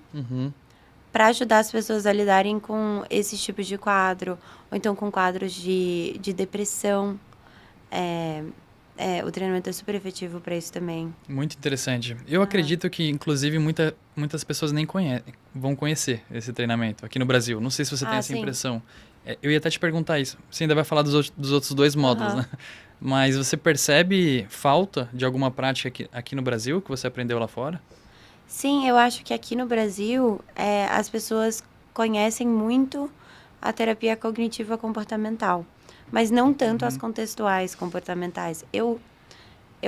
para ajudar as pessoas a lidarem com esses tipos de quadro, ou então com quadros de depressão. O treinamento é super efetivo para isso também. Muito interessante. Eu acredito que, inclusive, muitas pessoas nem vão conhecer esse treinamento aqui no Brasil. Não sei se você tem essa sim. impressão. Eu ia até te perguntar isso. Você ainda vai falar dos outros 2 módulos, né? Mas você percebe falta de alguma prática aqui no Brasil que você aprendeu lá fora? Sim, eu acho que aqui no Brasil, as pessoas conhecem muito a terapia cognitiva comportamental, mas não tanto as contextuais comportamentais. Eu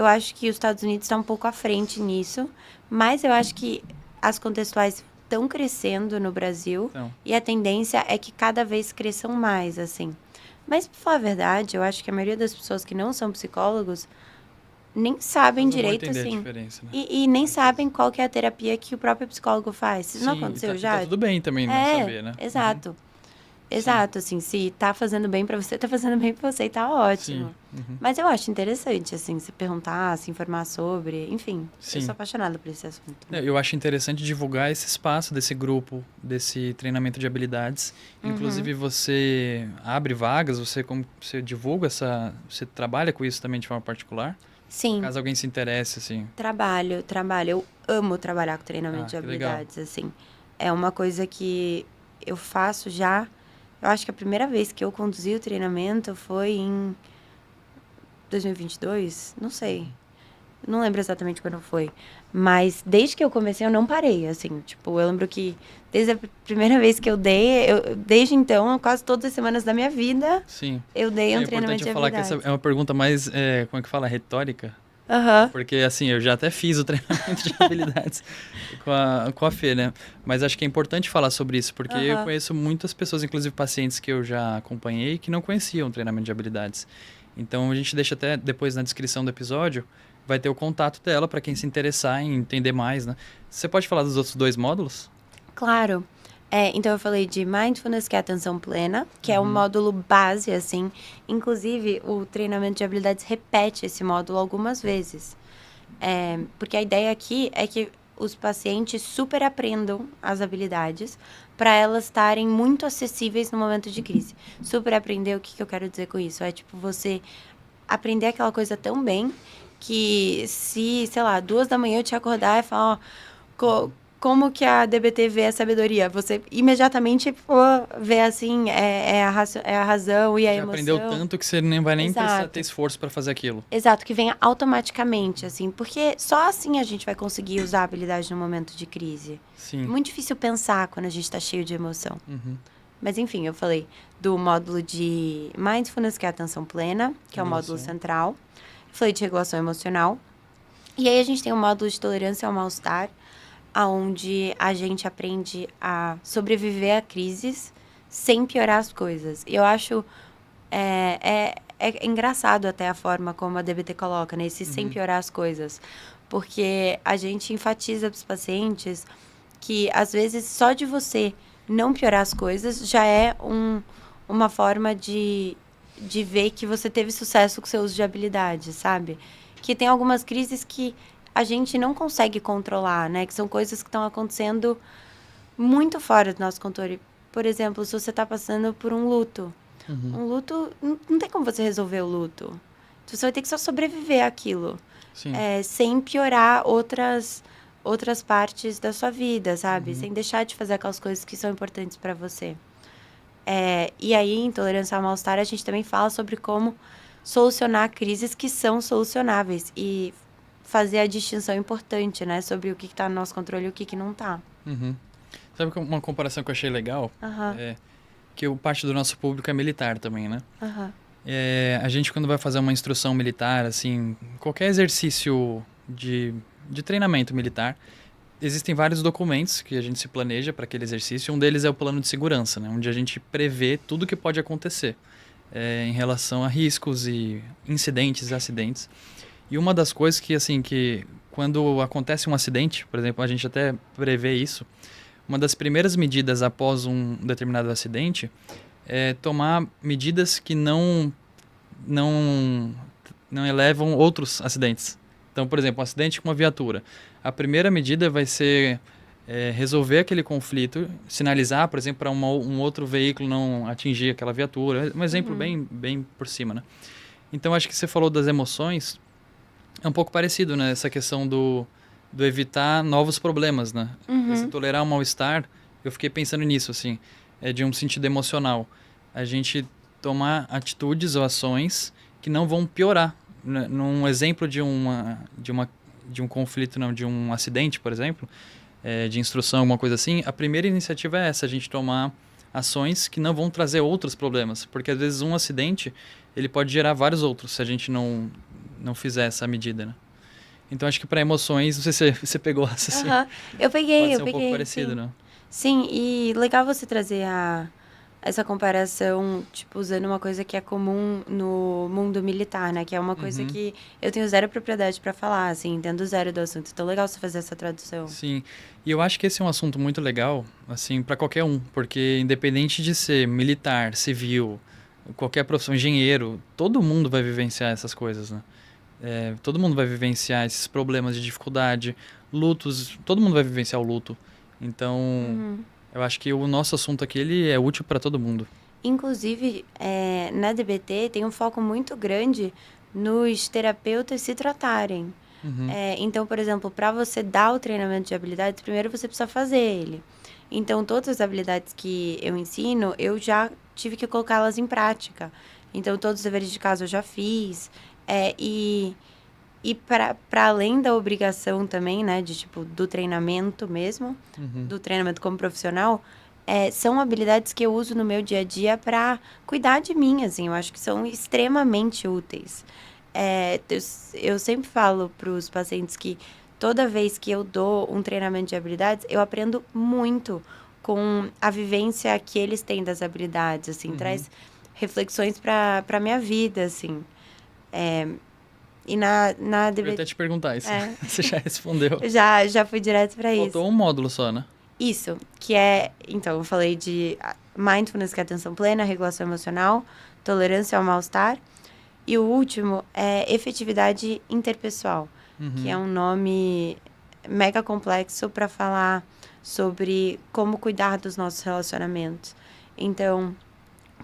acho que os Estados Unidos está um pouco à frente nisso, mas eu acho que as contextuais estão crescendo no Brasil e a tendência é que cada vez cresçam mais, assim. Mas, pra falar a verdade, eu acho que a maioria das pessoas que não são psicólogos nem sabem direito, assim. A diferença, né? E nem sabem qual que é a terapia que o próprio psicólogo faz. Isso não aconteceu já? Tá tudo bem também não saber, né? Exato. Exato, assim, se tá fazendo bem pra você, tá fazendo bem pra você e tá ótimo. Mas eu acho interessante, assim, se perguntar, se informar sobre, enfim. Eu sou apaixonada por esse assunto. Eu acho interessante divulgar esse espaço desse grupo, desse treinamento de habilidades. Inclusive, você abre vagas, você divulga você trabalha com isso também de forma particular? Sim. Caso alguém se interesse, assim. Trabalho. Eu amo trabalhar com treinamento de habilidades, legal. assim. É uma coisa que eu faço já. Eu acho que a primeira vez que eu conduzi o treinamento foi em 2022, não sei. Não lembro exatamente quando foi. Mas desde que eu comecei, eu não parei, assim. Tipo, eu lembro que desde a primeira vez que eu dei, desde então, quase todas as semanas da minha vida, Sim. eu dei um É treinamento importante de eu falar que essa habilidades. é uma pergunta mais, como é que fala, retórica. Aham. Porque, assim, eu já até fiz o treinamento de habilidades com a Fê, né? Mas acho que é importante falar sobre isso, porque eu Aham. conheço muitas pessoas, inclusive pacientes que eu já acompanhei, que não conheciam o treinamento de habilidades. Então, a gente deixa até depois na descrição do episódio, vai ter o contato dela para quem se interessar em entender mais, né? Você pode falar dos outros 2 módulos? Claro. Então eu falei de Mindfulness, que é a atenção plena, que é um Uhum. módulo base, assim. Inclusive, o treinamento de habilidades repete esse módulo algumas vezes. Porque a ideia aqui é que os pacientes super aprendam as habilidades para elas estarem muito acessíveis no momento de crise. Super aprender, o que eu quero dizer com isso? É tipo você aprender aquela coisa tão bem que se, sei lá, 2 da manhã eu te acordar e falar, ó, como que a DBT vê a sabedoria? Você imediatamente vê assim, é a razão e a Já aprendeu emoção. tanto que você nem vai nem precisar ter Exato. esforço para fazer aquilo. Exato, que venha automaticamente, assim, porque só assim a gente vai conseguir usar a habilidade no momento de crise. É Sim. muito difícil pensar quando a gente está cheio de emoção. Uhum. Mas enfim, eu falei do módulo de Mindfulness, que é a atenção plena, que é o módulo Regulação. central. Falei de regulação emocional. E aí a gente tem o módulo de tolerância ao mal-estar, onde a gente aprende a sobreviver a crises sem piorar as coisas. E eu acho é engraçado até a forma como a DBT coloca, né? Esse sem piorar as coisas. Porque a gente enfatiza para os pacientes que, às vezes, só de você não piorar as coisas já é uma forma de ver que você teve sucesso com o seu uso de habilidade, sabe? Que tem algumas crises que a gente não consegue controlar, né? Que são coisas que estão acontecendo muito fora do nosso controle. Por exemplo, se você está passando por um luto. Uhum. Um luto, não tem como você resolver o luto. Você vai ter que só sobreviver àquilo. Sim. Sem piorar outras partes da sua vida, sabe? Sem deixar de fazer aquelas coisas que são importantes para você. E aí, em Tolerância ao Mal-Estar, a gente também fala sobre como solucionar crises que são solucionáveis. E fazer a distinção importante, né? Sobre o que está no nosso controle e o que não está. Uhum. Sabe uma comparação que eu achei legal? Aham. Que parte do nosso público é militar também, né? Aham. A gente, quando vai fazer uma instrução militar, assim, qualquer exercício de treinamento militar, existem vários documentos que a gente se planeja para aquele exercício. Um deles é o plano de segurança, né? Onde a gente prevê tudo o que pode acontecer em relação a riscos e incidentes e acidentes. E uma das coisas que, assim, que quando acontece um acidente, por exemplo, a gente até prevê isso, uma das primeiras medidas após um determinado acidente é tomar medidas que não elevam outros acidentes. Então, por exemplo, um acidente com uma viatura. A primeira medida vai ser resolver aquele conflito, sinalizar, por exemplo, para um outro veículo não atingir aquela viatura. Um exemplo bem por cima, né? Então, acho que você falou das emoções, é um pouco parecido, né? Essa questão do evitar novos problemas, né? Esse tolerar o mal-estar, eu fiquei pensando nisso, assim, de um sentido emocional. A gente tomar atitudes ou ações que não vão piorar. Num exemplo de um conflito, não, de um acidente, por exemplo, de instrução, alguma coisa assim, a primeira iniciativa é essa, a gente tomar ações que não vão trazer outros problemas. Porque, às vezes, um acidente, ele pode gerar vários outros, se a gente não fizer essa medida, né? Então, acho que para emoções, não sei se você pegou essa assim. Eu peguei, Pode eu ser um peguei. pouco parecido, sim. né? Sim, e legal você trazer essa comparação, tipo, usando uma coisa que é comum no mundo militar, né? Que é uma coisa que eu tenho zero propriedade para falar, assim, entendo zero do assunto. Então, legal você fazer essa tradução. Sim, e eu acho que esse é um assunto muito legal, assim, para qualquer um, porque independente de ser militar, civil, qualquer profissão, engenheiro, todo mundo vai vivenciar essas coisas, né? Todo mundo vai vivenciar esses problemas de dificuldade, lutos, todo mundo vai vivenciar o luto. Então, eu acho que o nosso assunto aqui ele é útil para todo mundo. Inclusive, na DBT tem um foco muito grande nos terapeutas se tratarem. Então, por exemplo, para você dar o treinamento de habilidades, primeiro você precisa fazer ele. Então, todas as habilidades que eu ensino, eu já tive que colocá-las em prática. Então, todos os deveres de casa eu já fiz. E E para além da obrigação também, né, de tipo, do treinamento mesmo, do treinamento como profissional, são habilidades que eu uso no meu dia a dia para cuidar de mim, assim, eu acho que são extremamente úteis. Eu sempre falo para os pacientes que toda vez que eu dou um treinamento de habilidades, eu aprendo muito com a vivência que eles têm das habilidades, assim, traz reflexões para minha vida, assim. E Eu ia até te perguntar isso. Você já respondeu. Já fui direto para isso. Faltou um módulo só, né? Isso, então, eu falei de mindfulness, que é atenção plena, regulação emocional, tolerância ao mal-estar. E o último é efetividade interpessoal, que é um nome mega complexo para falar sobre como cuidar dos nossos relacionamentos. Então,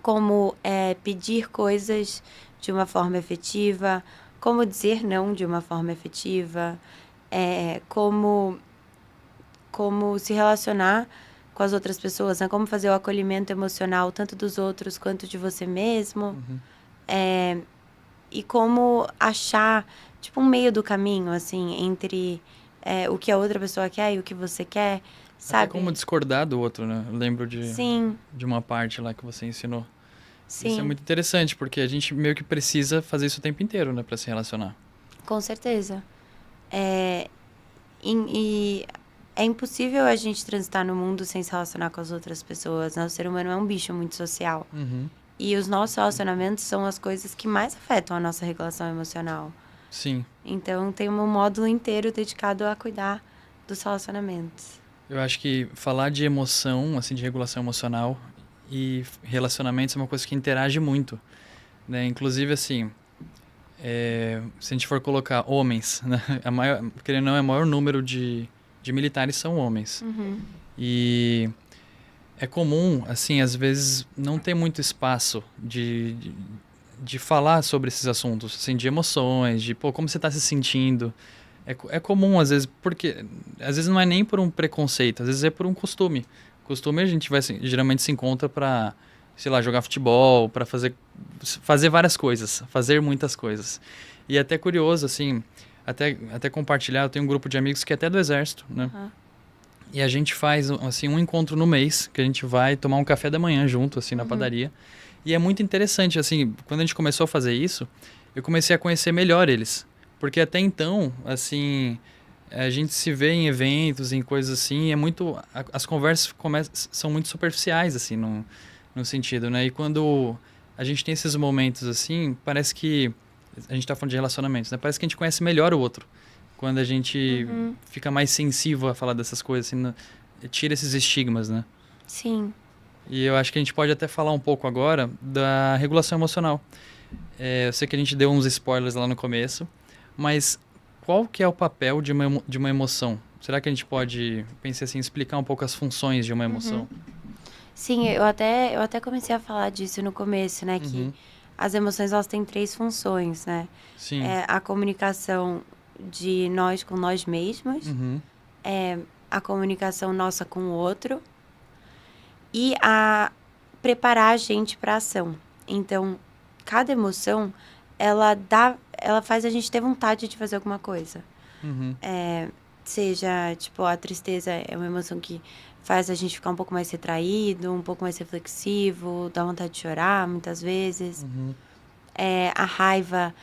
como pedir coisas de uma forma efetiva, como dizer não de uma forma efetiva, como se relacionar com as outras pessoas, né? Como fazer o acolhimento emocional tanto dos outros quanto de você mesmo. E como achar, tipo, um meio do caminho, assim, entre o que a outra pessoa quer e o que você quer, sabe? Até como discordar do outro, né? Eu lembro Sim. de uma parte lá que você ensinou. Sim. Isso é muito interessante, porque a gente meio que precisa fazer isso o tempo inteiro, né? Pra se relacionar. Com certeza. E é impossível a gente transitar no mundo sem se relacionar com as outras pessoas, né? O ser humano é um bicho muito social. E os nossos relacionamentos são as coisas que mais afetam a nossa regulação emocional. Sim. Então, tem um módulo inteiro dedicado a cuidar dos relacionamentos. Eu acho que falar de emoção, assim, de regulação emocional e relacionamentos é uma coisa que interage muito, né? Inclusive, assim, se a gente for colocar homens, né? Querendo ou não, o maior número de militares são homens. E é comum, assim, às vezes não ter muito espaço de falar sobre esses assuntos, assim, de emoções, de, como você está se sentindo. É comum, às vezes, porque às vezes não é nem por um preconceito, às vezes é por um costume. Costume a gente geralmente se encontra para, sei lá, jogar futebol, para fazer várias coisas, fazer muitas coisas. E é até curioso, assim, até compartilhar, eu tenho um grupo de amigos que é até do exército, né? E a gente faz, assim, um encontro no mês, que a gente vai tomar um café da manhã junto, assim, na padaria. E é muito interessante, assim, quando a gente começou a fazer isso, eu comecei a conhecer melhor eles. Porque até então, assim, a gente se vê em eventos, em coisas assim, e as conversas são muito superficiais, assim, no sentido, né? E quando a gente tem esses momentos, assim, parece que... A gente tá falando de relacionamentos, né? Parece que a gente conhece melhor o outro. Quando a gente fica mais sensível a falar dessas coisas, assim, tira esses estigmas, né? Sim. E eu acho que a gente pode até falar um pouco agora da regulação emocional. Eu sei que a gente deu uns spoilers lá no começo, mas qual que é o papel de uma emoção? Será que a gente pode, pensei assim, explicar um pouco as funções de uma emoção? Sim, eu até comecei a falar disso no começo, né? Que as emoções, elas têm 3 funções, né? Sim. A comunicação de nós com nós mesmos, a comunicação nossa com o outro e a preparar a gente para a ação. Então, cada emoção, ela faz a gente ter vontade de fazer alguma coisa. Seja, tipo, a tristeza é uma emoção que faz a gente ficar um pouco mais retraído, um pouco mais reflexivo, dá vontade de chorar muitas vezes. A raiva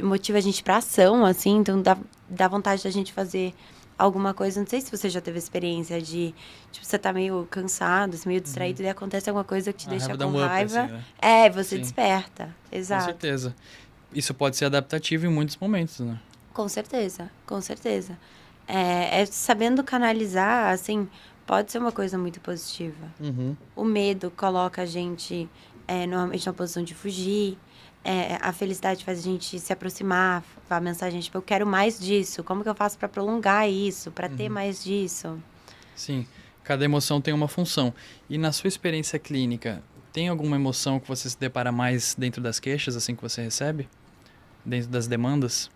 motiva a gente pra ação, assim, então dá vontade da gente fazer alguma coisa. Não sei se você já teve experiência de, tipo, você tá meio cansado, meio distraído, e acontece alguma coisa que te deixa com raiva. Up, assim, né? Você desperta. Exato. Com certeza. Isso pode ser adaptativo em muitos momentos, né? Com certeza, com certeza. Sabendo canalizar, assim, pode ser uma coisa muito positiva. O medo coloca a gente, normalmente, na posição de fugir. A felicidade faz a gente se aproximar, a mensagem, tipo, eu quero mais disso. Como que eu faço para prolongar isso, para ter mais disso? Sim, cada emoção tem uma função. E na sua experiência clínica, tem alguma emoção que você se depara mais dentro das queixas, assim, que você recebe? Dentro das demandas?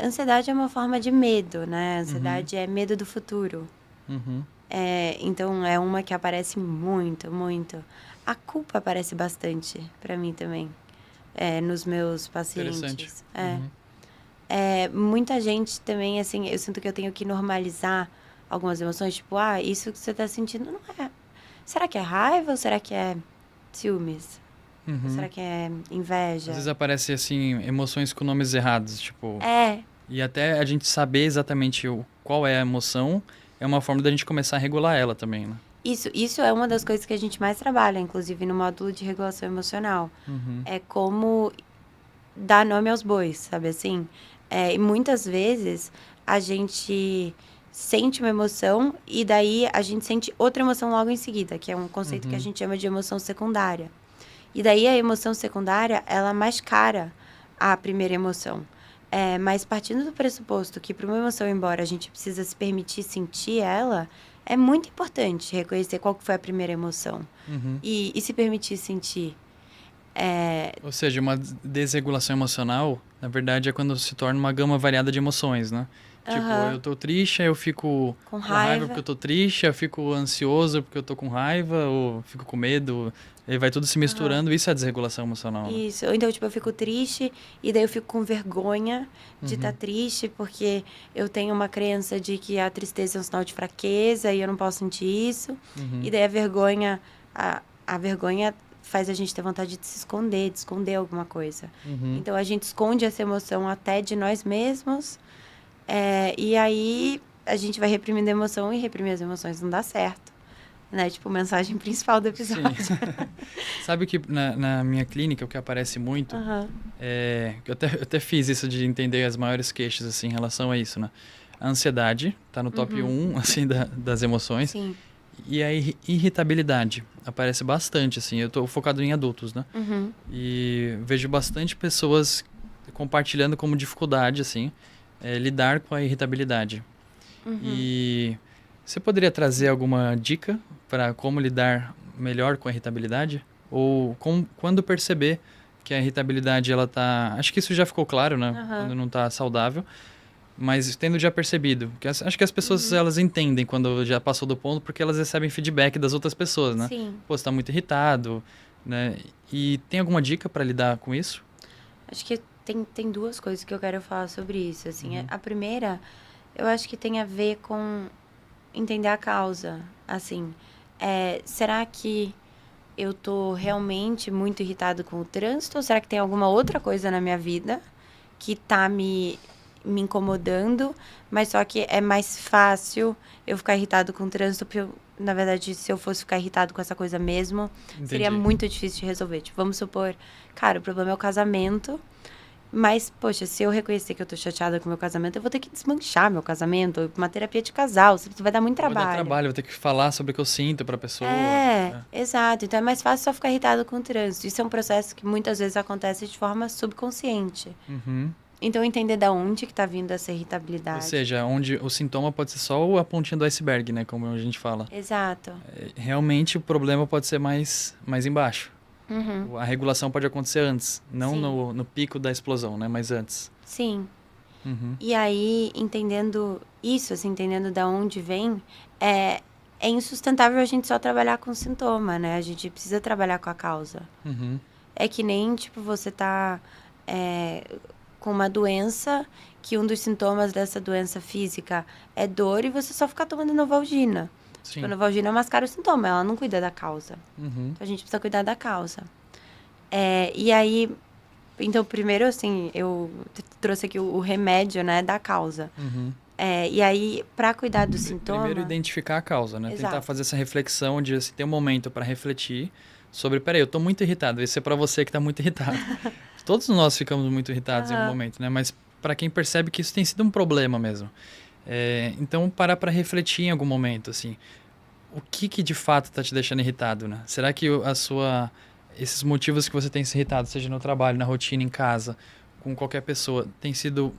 Ansiedade é uma forma de medo, né? Ansiedade é medo do futuro. Então, é uma que aparece muito, muito. A culpa aparece bastante para mim também, nos meus pacientes. muita gente também, assim, eu sinto que eu tenho que normalizar algumas emoções, tipo, isso que você tá sentindo não é. Será que é raiva ou será que é ciúmes? Ou será que é inveja? Às vezes aparece, assim, emoções com nomes errados, tipo... É, E até a gente saber exatamente qual é a emoção é uma forma da gente começar a regular ela também, né? isso é uma das coisas que a gente mais trabalha, inclusive no módulo de regulação emocional. É como dar nome aos bois, sabe assim? E muitas vezes a gente sente uma emoção e daí a gente sente outra emoção logo em seguida, que é um conceito que a gente chama de emoção secundária. E daí a emoção secundária, ela mascara a primeira emoção. Mas partindo do pressuposto que para uma emoção ir embora a gente precisa se permitir sentir ela, é muito importante reconhecer qual que foi a primeira emoção. E se permitir sentir. Ou seja, uma desregulação emocional, na verdade, é quando se torna uma gama variada de emoções, né? Tipo, eu tô triste, aí eu fico Com com raiva raiva. porque eu tô triste, eu fico ansioso porque eu tô com raiva, ou fico com medo, e vai tudo se misturando, isso é desregulação emocional, né? Isso. Ou então, tipo, eu fico triste e daí eu fico com vergonha de estar triste porque eu tenho uma crença de que a tristeza é um sinal de fraqueza e eu não posso sentir isso. E daí a vergonha faz a gente ter vontade de se esconder, de esconder alguma coisa. Então, a gente esconde essa emoção até de nós mesmos. E aí, a gente vai reprimindo a emoção e reprimir as emoções não dá certo. Né? Tipo, mensagem principal do episódio. Sabe que na minha clínica o que aparece muito eu até fiz isso de entender as maiores queixas assim, em relação a isso, né? A ansiedade tá no top 1 assim, das emoções. Sim. E a irritabilidade aparece bastante, assim. Eu tô focado em adultos, né? E vejo bastante pessoas compartilhando como dificuldade, assim, lidar com a irritabilidade. E você poderia trazer alguma dica para como lidar melhor com a irritabilidade? Ou quando perceber que a irritabilidade, ela tá... Acho que isso já ficou claro, né? Quando não tá saudável. Mas tendo já percebido, que acho que as pessoas elas entendem quando já passou do ponto, porque elas recebem feedback das outras pessoas, né? Sim. Pô, você tá muito irritado, né? E tem alguma dica para lidar com isso? Acho que tem duas coisas que eu quero falar sobre isso, assim. A primeira, eu acho que tem a ver com entender a causa, assim. Será que eu tô realmente muito irritado com o trânsito ou será que tem alguma outra coisa na minha vida que tá me incomodando, mas só que é mais fácil eu ficar irritado com o trânsito, porque na verdade, se eu fosse ficar irritado com essa coisa mesmo, seria muito difícil de resolver. Tipo, vamos supor, cara, o problema é o casamento, mas, poxa, se eu reconhecer que eu tô chateada com o meu casamento, eu vou ter que desmanchar meu casamento, uma terapia de casal, isso vai dar muito trabalho. Vai dar trabalho, vou ter que falar sobre o que eu sinto pra pessoa. Exato. Então é mais fácil só ficar irritado com o trânsito. Isso é um processo que muitas vezes acontece de forma subconsciente. Então, entender de onde que tá vindo essa irritabilidade. Ou seja, onde o sintoma pode ser só a pontinha do iceberg, né? Como a gente fala. Exato. Realmente, o problema pode ser mais embaixo. A regulação pode acontecer antes. Não no pico da explosão, né? Mas antes. Sim. E aí, entendendo isso, assim, entendendo de onde vem, é insustentável a gente só trabalhar com sintoma, né? A gente precisa trabalhar com a causa. É que nem, tipo, você tá... com uma doença, que um dos sintomas dessa doença física é dor e você só ficar tomando Novalgina. Tipo, a Novalgina mascara o sintoma, ela não cuida da causa. Então, a gente precisa cuidar da causa. E aí, então, primeiro, assim, eu trouxe aqui o remédio, né, da causa. E aí, para cuidar do sintoma... Primeiro, identificar a causa, né? Exato. Tentar fazer essa reflexão de assim, ter um momento para refletir sobre, peraí, eu tô muito irritado. Isso é para você que tá muito irritado. Todos nós ficamos muito irritados em algum momento, né? Mas para quem percebe que isso tem sido um problema mesmo. Então, parar para refletir em algum momento, assim. O que de fato tá te deixando irritado, né? Será que esses motivos que você tem se irritado, seja no trabalho, na rotina, em casa, com qualquer pessoa, tem sido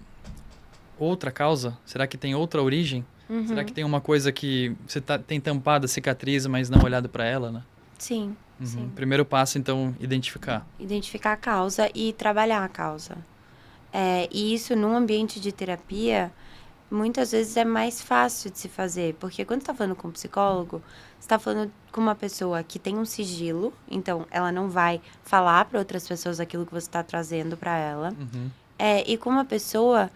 outra causa? Será que tem outra origem? Será que tem uma coisa que você tem tampado a cicatriz, mas não olhado para ela, né? Sim, sim. Primeiro passo, então, identificar. Identificar a causa e trabalhar a causa. E isso, num ambiente de terapia, muitas vezes é mais fácil de se fazer. Porque quando você está falando com um psicólogo, você está falando com uma pessoa que tem um sigilo. Então, ela não vai falar para outras pessoas aquilo que você está trazendo para ela. e com uma pessoa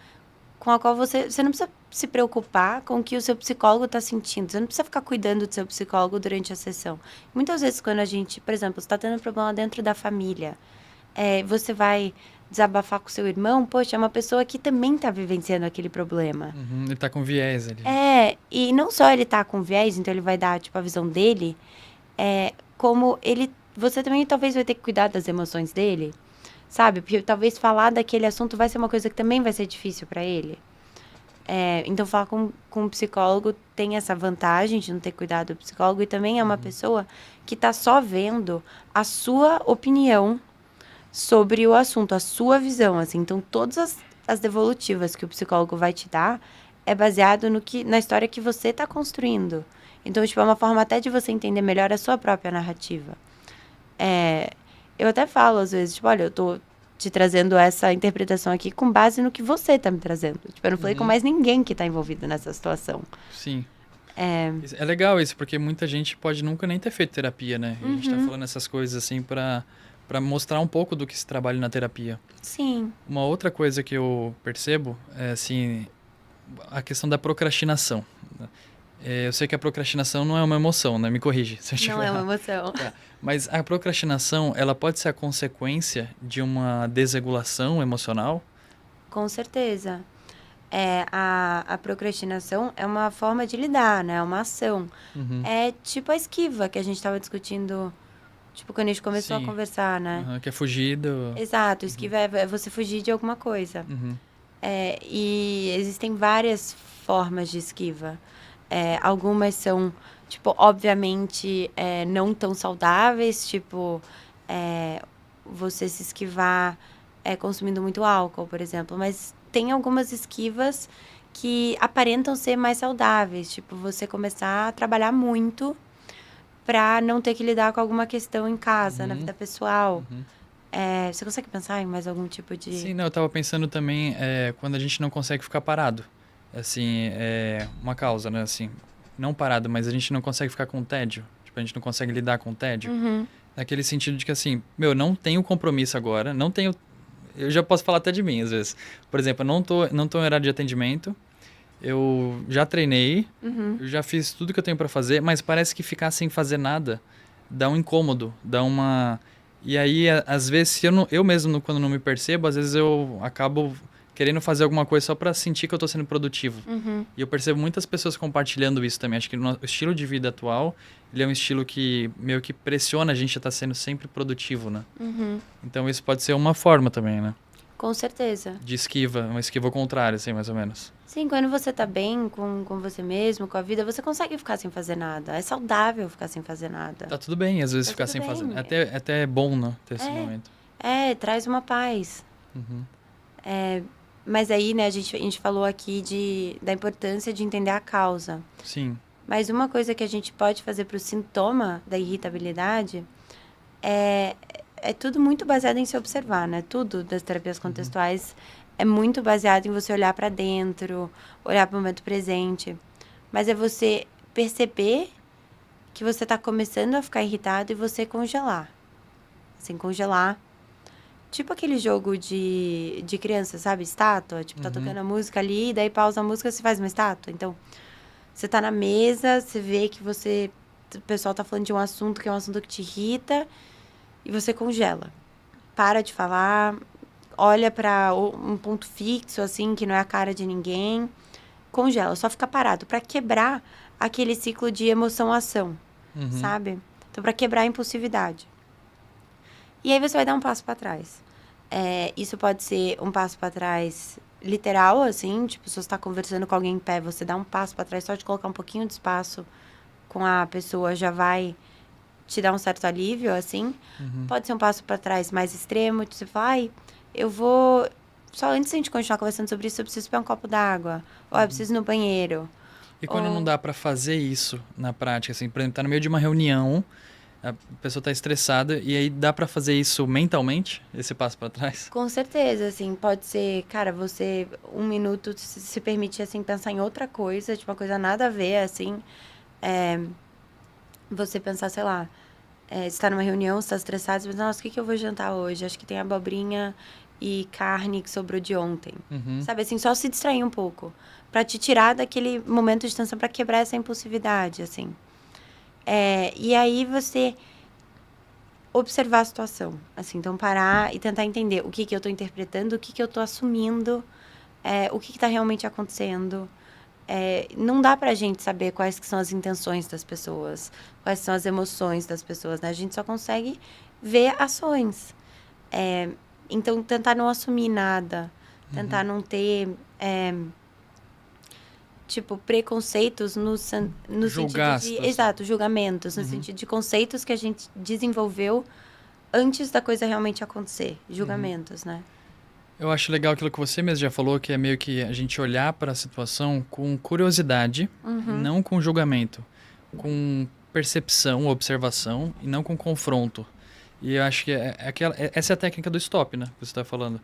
com a qual você não precisa se preocupar com o que o seu psicólogo está sentindo. Você não precisa ficar cuidando do seu psicólogo durante a sessão. Muitas vezes, quando a gente, por exemplo, está tendo um problema dentro da família, você vai desabafar com seu irmão, poxa, é uma pessoa que também está vivenciando aquele problema. Uhum, ele tá com viés ali. E não só ele tá com viés, então ele vai dar, tipo, a visão dele, como você também talvez vai ter que cuidar das emoções dele, sabe? Porque talvez falar daquele assunto vai ser uma coisa que também vai ser difícil para ele. Então, falar com um psicólogo tem essa vantagem de não ter cuidado do psicólogo e também é uma pessoa que tá só vendo a sua opinião sobre o assunto, a sua visão, assim. Então, todas as devolutivas que o psicólogo vai te dar é baseado na história que você está construindo. Então, tipo, é uma forma até de você entender melhor a sua própria narrativa. Eu até falo, às vezes, tipo, olha, eu tô te trazendo essa interpretação aqui com base no que você tá me trazendo. Tipo, eu não falei com mais ninguém que tá envolvido nessa situação. Sim. É legal isso, porque muita gente pode nunca nem ter feito terapia, né? E a gente tá falando essas coisas assim pra mostrar um pouco do que se trabalha na terapia. Sim. Uma outra coisa que eu percebo é, assim, a questão da procrastinação. Eu sei que a procrastinação não é uma emoção, né? Me corrige se eu estiver Não é uma errado. emoção. Mas a procrastinação, ela pode ser a consequência de uma desregulação emocional? Com certeza. A procrastinação é uma forma de lidar, né? É uma ação. Uhum. É tipo a esquiva que a gente estava discutindo, tipo, quando a gente começou Sim. a conversar, né? Uhum, que é fugir do... Exato, esquiva é você fugir de alguma coisa. Uhum. E existem várias formas de esquiva. Algumas são, tipo, obviamente, não tão saudáveis, tipo, você se esquivar consumindo muito álcool, por exemplo. Mas tem algumas esquivas que aparentam ser mais saudáveis, tipo, você começar a trabalhar muito para não ter que lidar com alguma questão em casa, na vida pessoal. Você consegue pensar em mais algum tipo de... Sim, não, eu tava pensando também quando a gente não consegue ficar parado. Assim, uma causa, né? Assim, não parado, mas a gente não consegue ficar com tédio. Tipo, a gente não consegue lidar com tédio. Naquele sentido de que, assim, não tenho compromisso agora, não tenho... Eu já posso falar até de mim, às vezes. Por exemplo, eu não tô em horário de atendimento, eu já treinei, eu já fiz tudo que eu tenho pra fazer, mas parece que ficar sem fazer nada dá um incômodo, dá uma... E aí, às vezes, se eu mesmo, quando não me percebo, às vezes eu acabo querendo fazer alguma coisa só pra sentir que eu tô sendo produtivo. E eu percebo muitas pessoas compartilhando isso também. Acho que o estilo de vida atual, ele é um estilo que meio que pressiona a gente a estar sendo sempre produtivo, né? Então isso pode ser uma forma também, né? Com certeza. De esquiva, uma esquiva ao contrário, assim, mais ou menos. Sim, quando você tá bem com você mesmo, com a vida, você consegue ficar sem fazer nada. É saudável ficar sem fazer nada. Tá tudo bem, às vezes, Tá ficar tudo sem bem. fazer. Até é bom, né? Ter esse momento. Traz uma paz. Mas aí, né, a gente falou aqui da importância de entender a causa. Sim. Mas uma coisa que a gente pode fazer pro sintoma da irritabilidade é tudo muito baseado em se observar, né? Tudo das terapias contextuais é muito baseado em você olhar para dentro, olhar para o momento presente. Mas é você perceber que você está começando a ficar irritado e você congelar. Assim, congelar. Tipo aquele jogo de criança, sabe? Estátua. Tipo, tá tocando a música ali, daí pausa a música, você faz uma estátua. Então, você tá na mesa, você vê que o pessoal tá falando de um assunto que é um assunto que te irrita, e você congela. Para de falar, olha para um ponto fixo, assim, que não é a cara de ninguém. Congela, só fica parado. Para quebrar aquele ciclo de emoção-ação, sabe? Então, para quebrar a impulsividade. E aí você vai dar um passo para trás. Isso pode ser um passo para trás literal, assim, tipo, se você está conversando com alguém em pé, você dá um passo para trás, só de colocar um pouquinho de espaço com a pessoa já vai te dar um certo alívio, assim. Pode ser um passo para trás mais extremo, você fala, eu vou... Só antes de a gente continuar conversando sobre isso, eu preciso pegar um copo d'água. Ou eu preciso ir no banheiro. E quando não dá para fazer isso na prática, assim, por exemplo, tá no meio de uma reunião, a pessoa tá estressada, e aí dá para fazer isso mentalmente, esse passo para trás? Com certeza, assim, pode ser, cara, você, um minuto, se permitir, assim, pensar em outra coisa, tipo, uma coisa nada a ver, assim, você pensar, sei lá, você tá numa reunião, você tá estressado, você pensa, nossa, o que eu vou jantar hoje? Acho que tem abobrinha e carne que sobrou de ontem. Uhum. Sabe, assim, só se distrair um pouco. Pra te tirar daquele momento de tensão, pra quebrar essa impulsividade, assim. E aí você observar a situação, assim, então parar e tentar entender o que eu tô interpretando, o que eu tô assumindo, o que tá realmente acontecendo. Não dá pra gente saber quais que são as intenções das pessoas, quais são as emoções das pessoas, né? A gente só consegue ver ações. Então, tentar não assumir nada, tentar não ter, preconceitos no Julgar a sentido de... situação. Exato, julgamentos, no sentido de conceitos que a gente desenvolveu antes da coisa realmente acontecer. Julgamentos, né? Eu acho legal aquilo que você mesmo já falou, que é meio que a gente olhar para a situação com curiosidade, não com julgamento, com percepção, observação e não com confronto. E eu acho que essa é a técnica do stop, né? Que você está falando.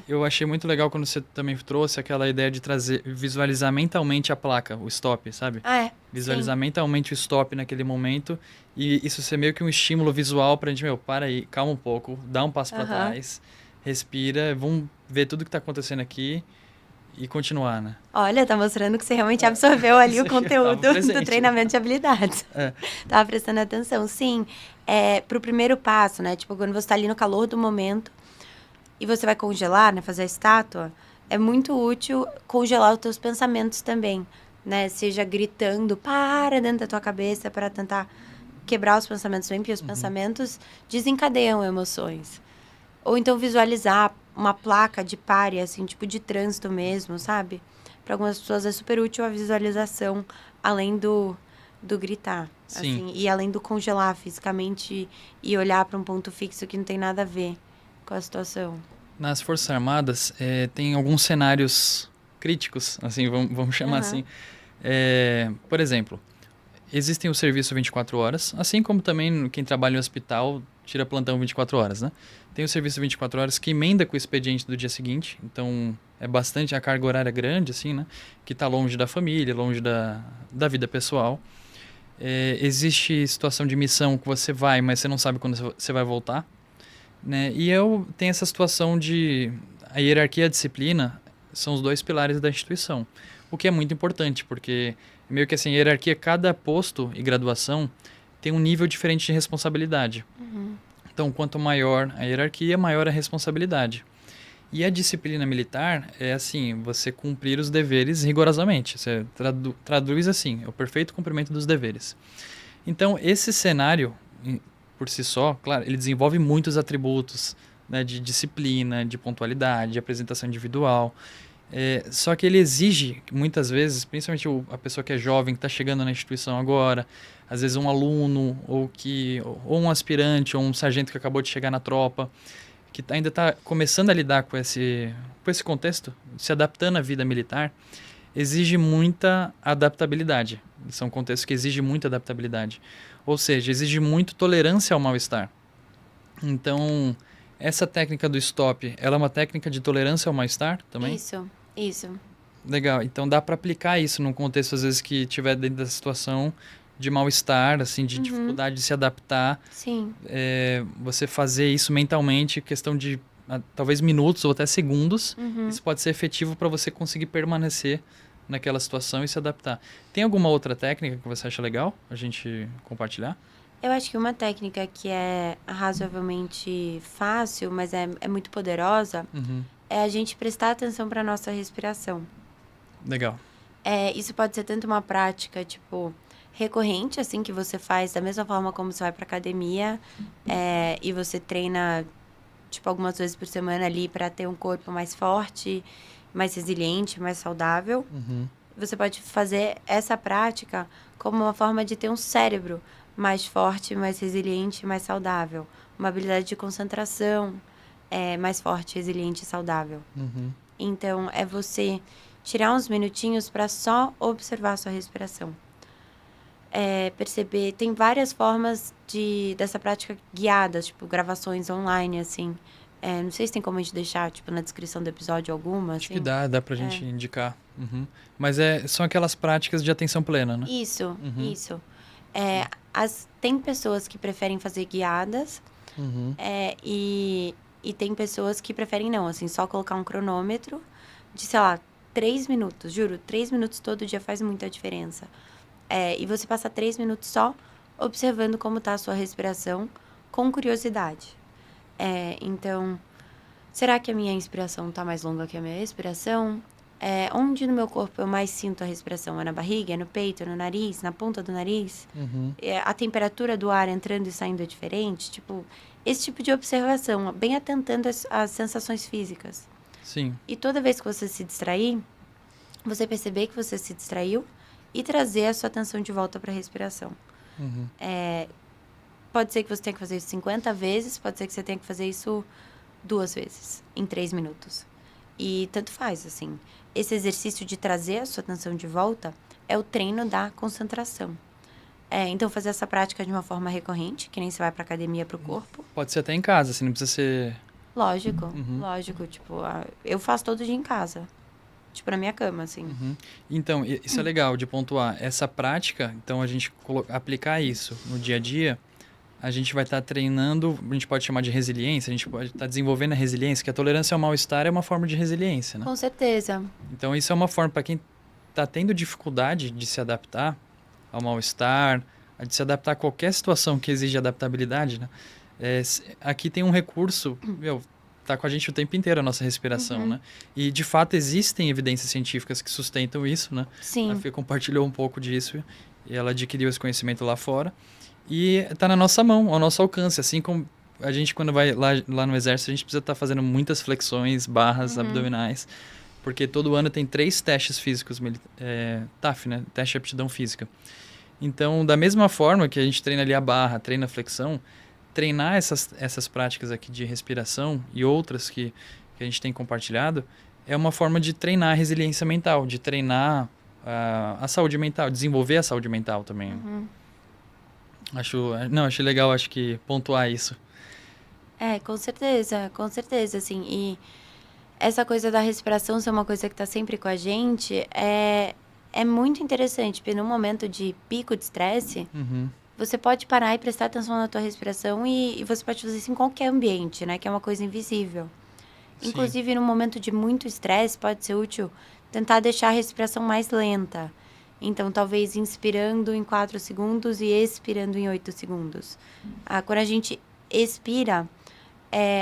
Eu achei muito legal quando você também trouxe aquela ideia de visualizar mentalmente a placa, o stop, sabe? Visualizar mentalmente o stop naquele momento e isso ser meio que um estímulo visual pra gente, para aí, calma um pouco, dá um passo para trás, respira, vamos ver tudo que tá acontecendo aqui e continuar, né? Olha, tá mostrando que você realmente absorveu ali o conteúdo do treinamento de habilidades. Tava prestando atenção. Sim, pro primeiro passo, né? Tipo, quando você tá ali no calor do momento e você vai congelar, né? Fazer a estátua, é muito útil congelar os teus pensamentos também, né? Seja gritando, para dentro da tua cabeça para tentar quebrar os pensamentos bem, porque os pensamentos desencadeiam emoções. Ou então visualizar uma placa de pare, assim, tipo de trânsito mesmo, sabe? Para algumas pessoas é super útil a visualização, além do gritar. Sim. Assim, e além do congelar fisicamente e olhar para um ponto fixo que não tem nada a ver com a situação. Nas Forças Armadas, tem alguns cenários críticos, assim, vamos chamar assim. Por exemplo, existem o serviço 24 horas, assim como também quem trabalha em hospital tira plantão 24 horas, né? Tem o serviço 24 horas que emenda com o expediente do dia seguinte, então é bastante, a carga horária grande, assim, né? Que está longe da família, longe da vida pessoal. Existe situação de missão que você vai, mas você não sabe quando você vai voltar, né? E tem essa situação de... A hierarquia e a disciplina são os dois pilares da instituição, o que é muito importante, porque meio que assim, a hierarquia, cada posto e graduação tem um nível diferente de responsabilidade. Então, quanto maior a hierarquia, maior a responsabilidade. E a disciplina militar é assim, você cumprir os deveres rigorosamente. Você traduz assim, é o perfeito cumprimento dos deveres. Então, esse cenário, por si só, claro, ele desenvolve muitos atributos, né, de disciplina, de pontualidade, de apresentação individual. Só que ele exige, muitas vezes, principalmente a pessoa que é jovem, que está chegando na instituição agora, às vezes um aluno, ou um aspirante, ou um sargento que acabou de chegar na tropa, que ainda está começando a lidar com esse contexto, se adaptando à vida militar, exige muita adaptabilidade. São contextos que exigem muita adaptabilidade. Ou seja, exige muito tolerância ao mal-estar. Então, essa técnica do stop, ela é uma técnica de tolerância ao mal-estar também? Isso. Legal. Então, dá para aplicar isso num contexto, às vezes, que tiver dentro da situação de mal-estar, assim, de dificuldade de se adaptar. Sim. Você fazer isso mentalmente, questão de talvez minutos ou até segundos. Isso pode ser efetivo para você conseguir permanecer naquela situação e se adaptar. Tem alguma outra técnica que você acha legal a gente compartilhar? Eu acho que uma técnica que é razoavelmente fácil, mas é muito poderosa, é a gente prestar atenção para nossa respiração. Legal. Isso pode ser tanto uma prática, tipo, recorrente, assim, que você faz da mesma forma como você vai para academia e você treina, tipo, algumas vezes por semana ali para ter um corpo mais forte, mais resiliente, mais saudável. Você pode fazer essa prática como uma forma de ter um cérebro mais forte, mais resiliente, mais saudável. Uma habilidade de concentração mais forte, resiliente e saudável. Então, é você tirar uns minutinhos para só observar a sua respiração. Perceber, tem várias formas dessa prática guiadas, tipo, gravações online, assim. Não sei se tem como a gente deixar, tipo, na descrição do episódio alguma, Acho assim. que dá pra gente indicar. Mas são aquelas práticas de atenção plena, né? Isso. Tem pessoas que preferem fazer guiadas, e E tem pessoas que preferem não, assim, só colocar um cronômetro de, sei lá, 3 minutos. Juro, 3 minutos todo dia faz muita diferença. E você passa 3 minutos só observando como está a sua respiração com curiosidade. Então, será que a minha inspiração está mais longa que a minha expiração? Onde no meu corpo eu mais sinto a respiração? É na barriga, é no peito, é no nariz, na ponta do nariz? A temperatura do ar entrando e saindo é diferente? Tipo, esse tipo de observação, bem atentando às sensações físicas. Sim. E toda vez que você se distrair, você perceber que você se distraiu e trazer a sua atenção de volta para a respiração. Pode ser que você tenha que fazer isso 50 vezes, pode ser que você tenha que fazer isso 2 vezes, em 3 minutos. E tanto faz, assim. Esse exercício de trazer a sua atenção de volta é o treino da concentração. Então, fazer essa prática de uma forma recorrente, que nem você vai pra academia pro corpo. Pode ser até em casa, assim, não precisa ser... Lógico, lógico. Tipo, eu faço todo dia em casa. Tipo, na minha cama, assim. Então, isso é legal de pontuar. Essa prática, então, a gente aplicar isso no dia a dia, a gente vai estar treinando, a gente pode chamar de resiliência, a gente pode estar desenvolvendo a resiliência, que a tolerância ao mal-estar é uma forma de resiliência, né? Com certeza. Então, isso é uma forma para quem está tendo dificuldade de se adaptar ao mal-estar, de se adaptar a qualquer situação que exige adaptabilidade, né? Aqui tem um recurso, tá com a gente o tempo inteiro a nossa respiração, né? E, de fato, existem evidências científicas que sustentam isso, né? Sim. A Fê compartilhou um pouco disso e ela adquiriu esse conhecimento lá fora. E está na nossa mão, ao nosso alcance. Assim como a gente, quando vai lá no exército, a gente precisa estar fazendo muitas flexões, barras, abdominais. Porque todo ano tem 3 testes físicos, TAF, né? Teste de aptidão física. Então, da mesma forma que a gente treina ali a barra, treina a flexão, treinar essas práticas aqui de respiração e outras que a gente tem compartilhado, é uma forma de treinar a resiliência mental, de treinar a saúde mental, desenvolver a saúde mental também. Achei legal, acho que pontuar isso. Com certeza, assim, e essa coisa da respiração ser uma coisa que tá sempre com a gente é muito interessante, porque num momento de pico de estresse, você pode parar e prestar atenção na tua respiração e você pode fazer isso em qualquer ambiente, né, que é uma coisa invisível. Sim. Inclusive, num momento de muito estresse, pode ser útil tentar deixar a respiração mais lenta. Então, talvez inspirando em 4 segundos e expirando em 8 segundos. Quando a gente expira,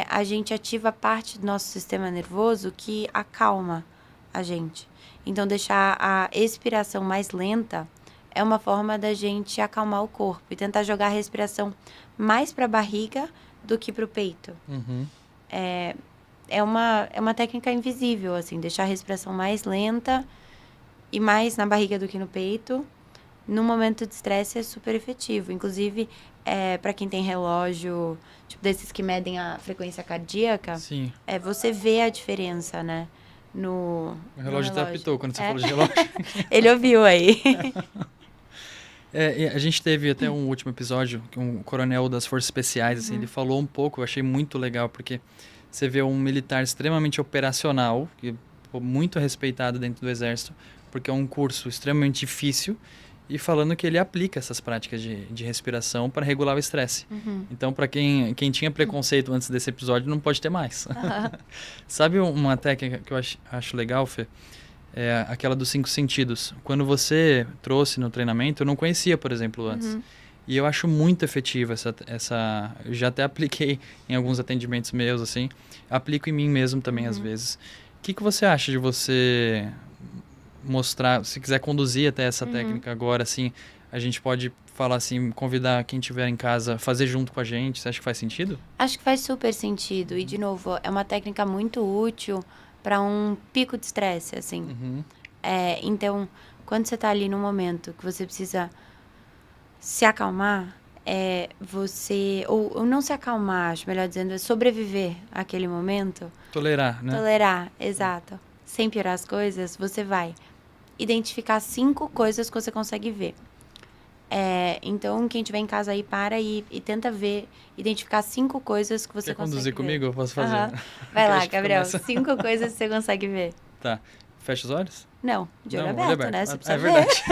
a gente ativa parte do nosso sistema nervoso que acalma a gente. Então, deixar a expiração mais lenta é uma forma da gente acalmar o corpo e tentar jogar a respiração mais para a barriga do que para o peito. É uma técnica invisível, assim, deixar a respiração mais lenta e mais na barriga do que no peito. No momento de estresse é super efetivo. Inclusive, para quem tem relógio, tipo desses que medem a frequência cardíaca, Sim. Você vê a diferença, né? O relógio até apitou quando você falou de relógio. Ele ouviu aí. A gente teve até um último episódio, que um coronel das Forças Especiais, assim, ele falou um pouco, eu achei muito legal, porque você vê um militar extremamente operacional, que é muito respeitado dentro do Exército, porque é um curso extremamente difícil, e falando que ele aplica essas práticas de respiração para regular o estresse. Então, para quem tinha preconceito antes desse episódio, não pode ter mais. Sabe uma técnica que eu acho legal, Fê? É aquela dos 5 sentidos. Quando você trouxe no treinamento, eu não conhecia, por exemplo, antes. E eu acho muito efetiva essa... Eu já até apliquei em alguns atendimentos meus, assim. Aplico em mim mesmo também, às vezes. O que você acha de você mostrar, se quiser conduzir até essa técnica agora, assim, a gente pode falar assim, convidar quem estiver em casa, fazer junto com a gente, você acha que faz sentido? Acho que faz super sentido, e de novo, é uma técnica muito útil para um pico de estresse, assim. Então, quando você tá ali num momento que você precisa se acalmar, ou não se acalmar, acho melhor dizendo, é sobreviver àquele momento. Tolerar, né? Tolerar, exato. Sem piorar as coisas, você vai identificar 5 coisas que você consegue ver. Então, quem estiver em casa aí, para e tenta identificar 5 coisas que você consegue ver. Quer consegue conduzir comigo? Eu posso fazer. Vai lá, Gabriel. 5 coisas que você consegue ver. Tá. Fecha os olhos? Não, de olho Não, aberto, né? Você precisa ver. Verdade.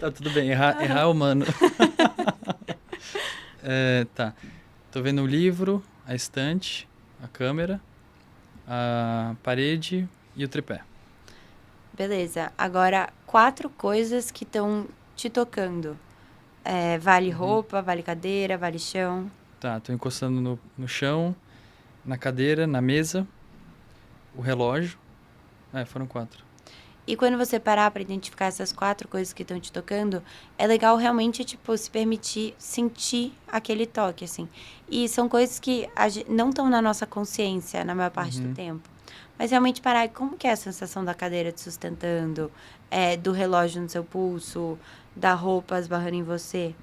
Tá tudo bem, errar é humano. Tá. Tô vendo o livro, a estante, a câmera, a parede e o tripé. Beleza. Agora, 4 coisas que estão te tocando. Vale roupa, vale cadeira, vale chão. Tá, tô encostando no chão, na cadeira, na mesa, o relógio. Foram 4. E quando você parar para identificar essas 4 coisas que estão te tocando, é legal realmente, tipo, se permitir sentir aquele toque, assim. E são coisas que não estão na nossa consciência na maior parte do tempo. Mas realmente parar, como que é a sensação da cadeira te sustentando, do relógio no seu pulso, da roupa esbarrando em você?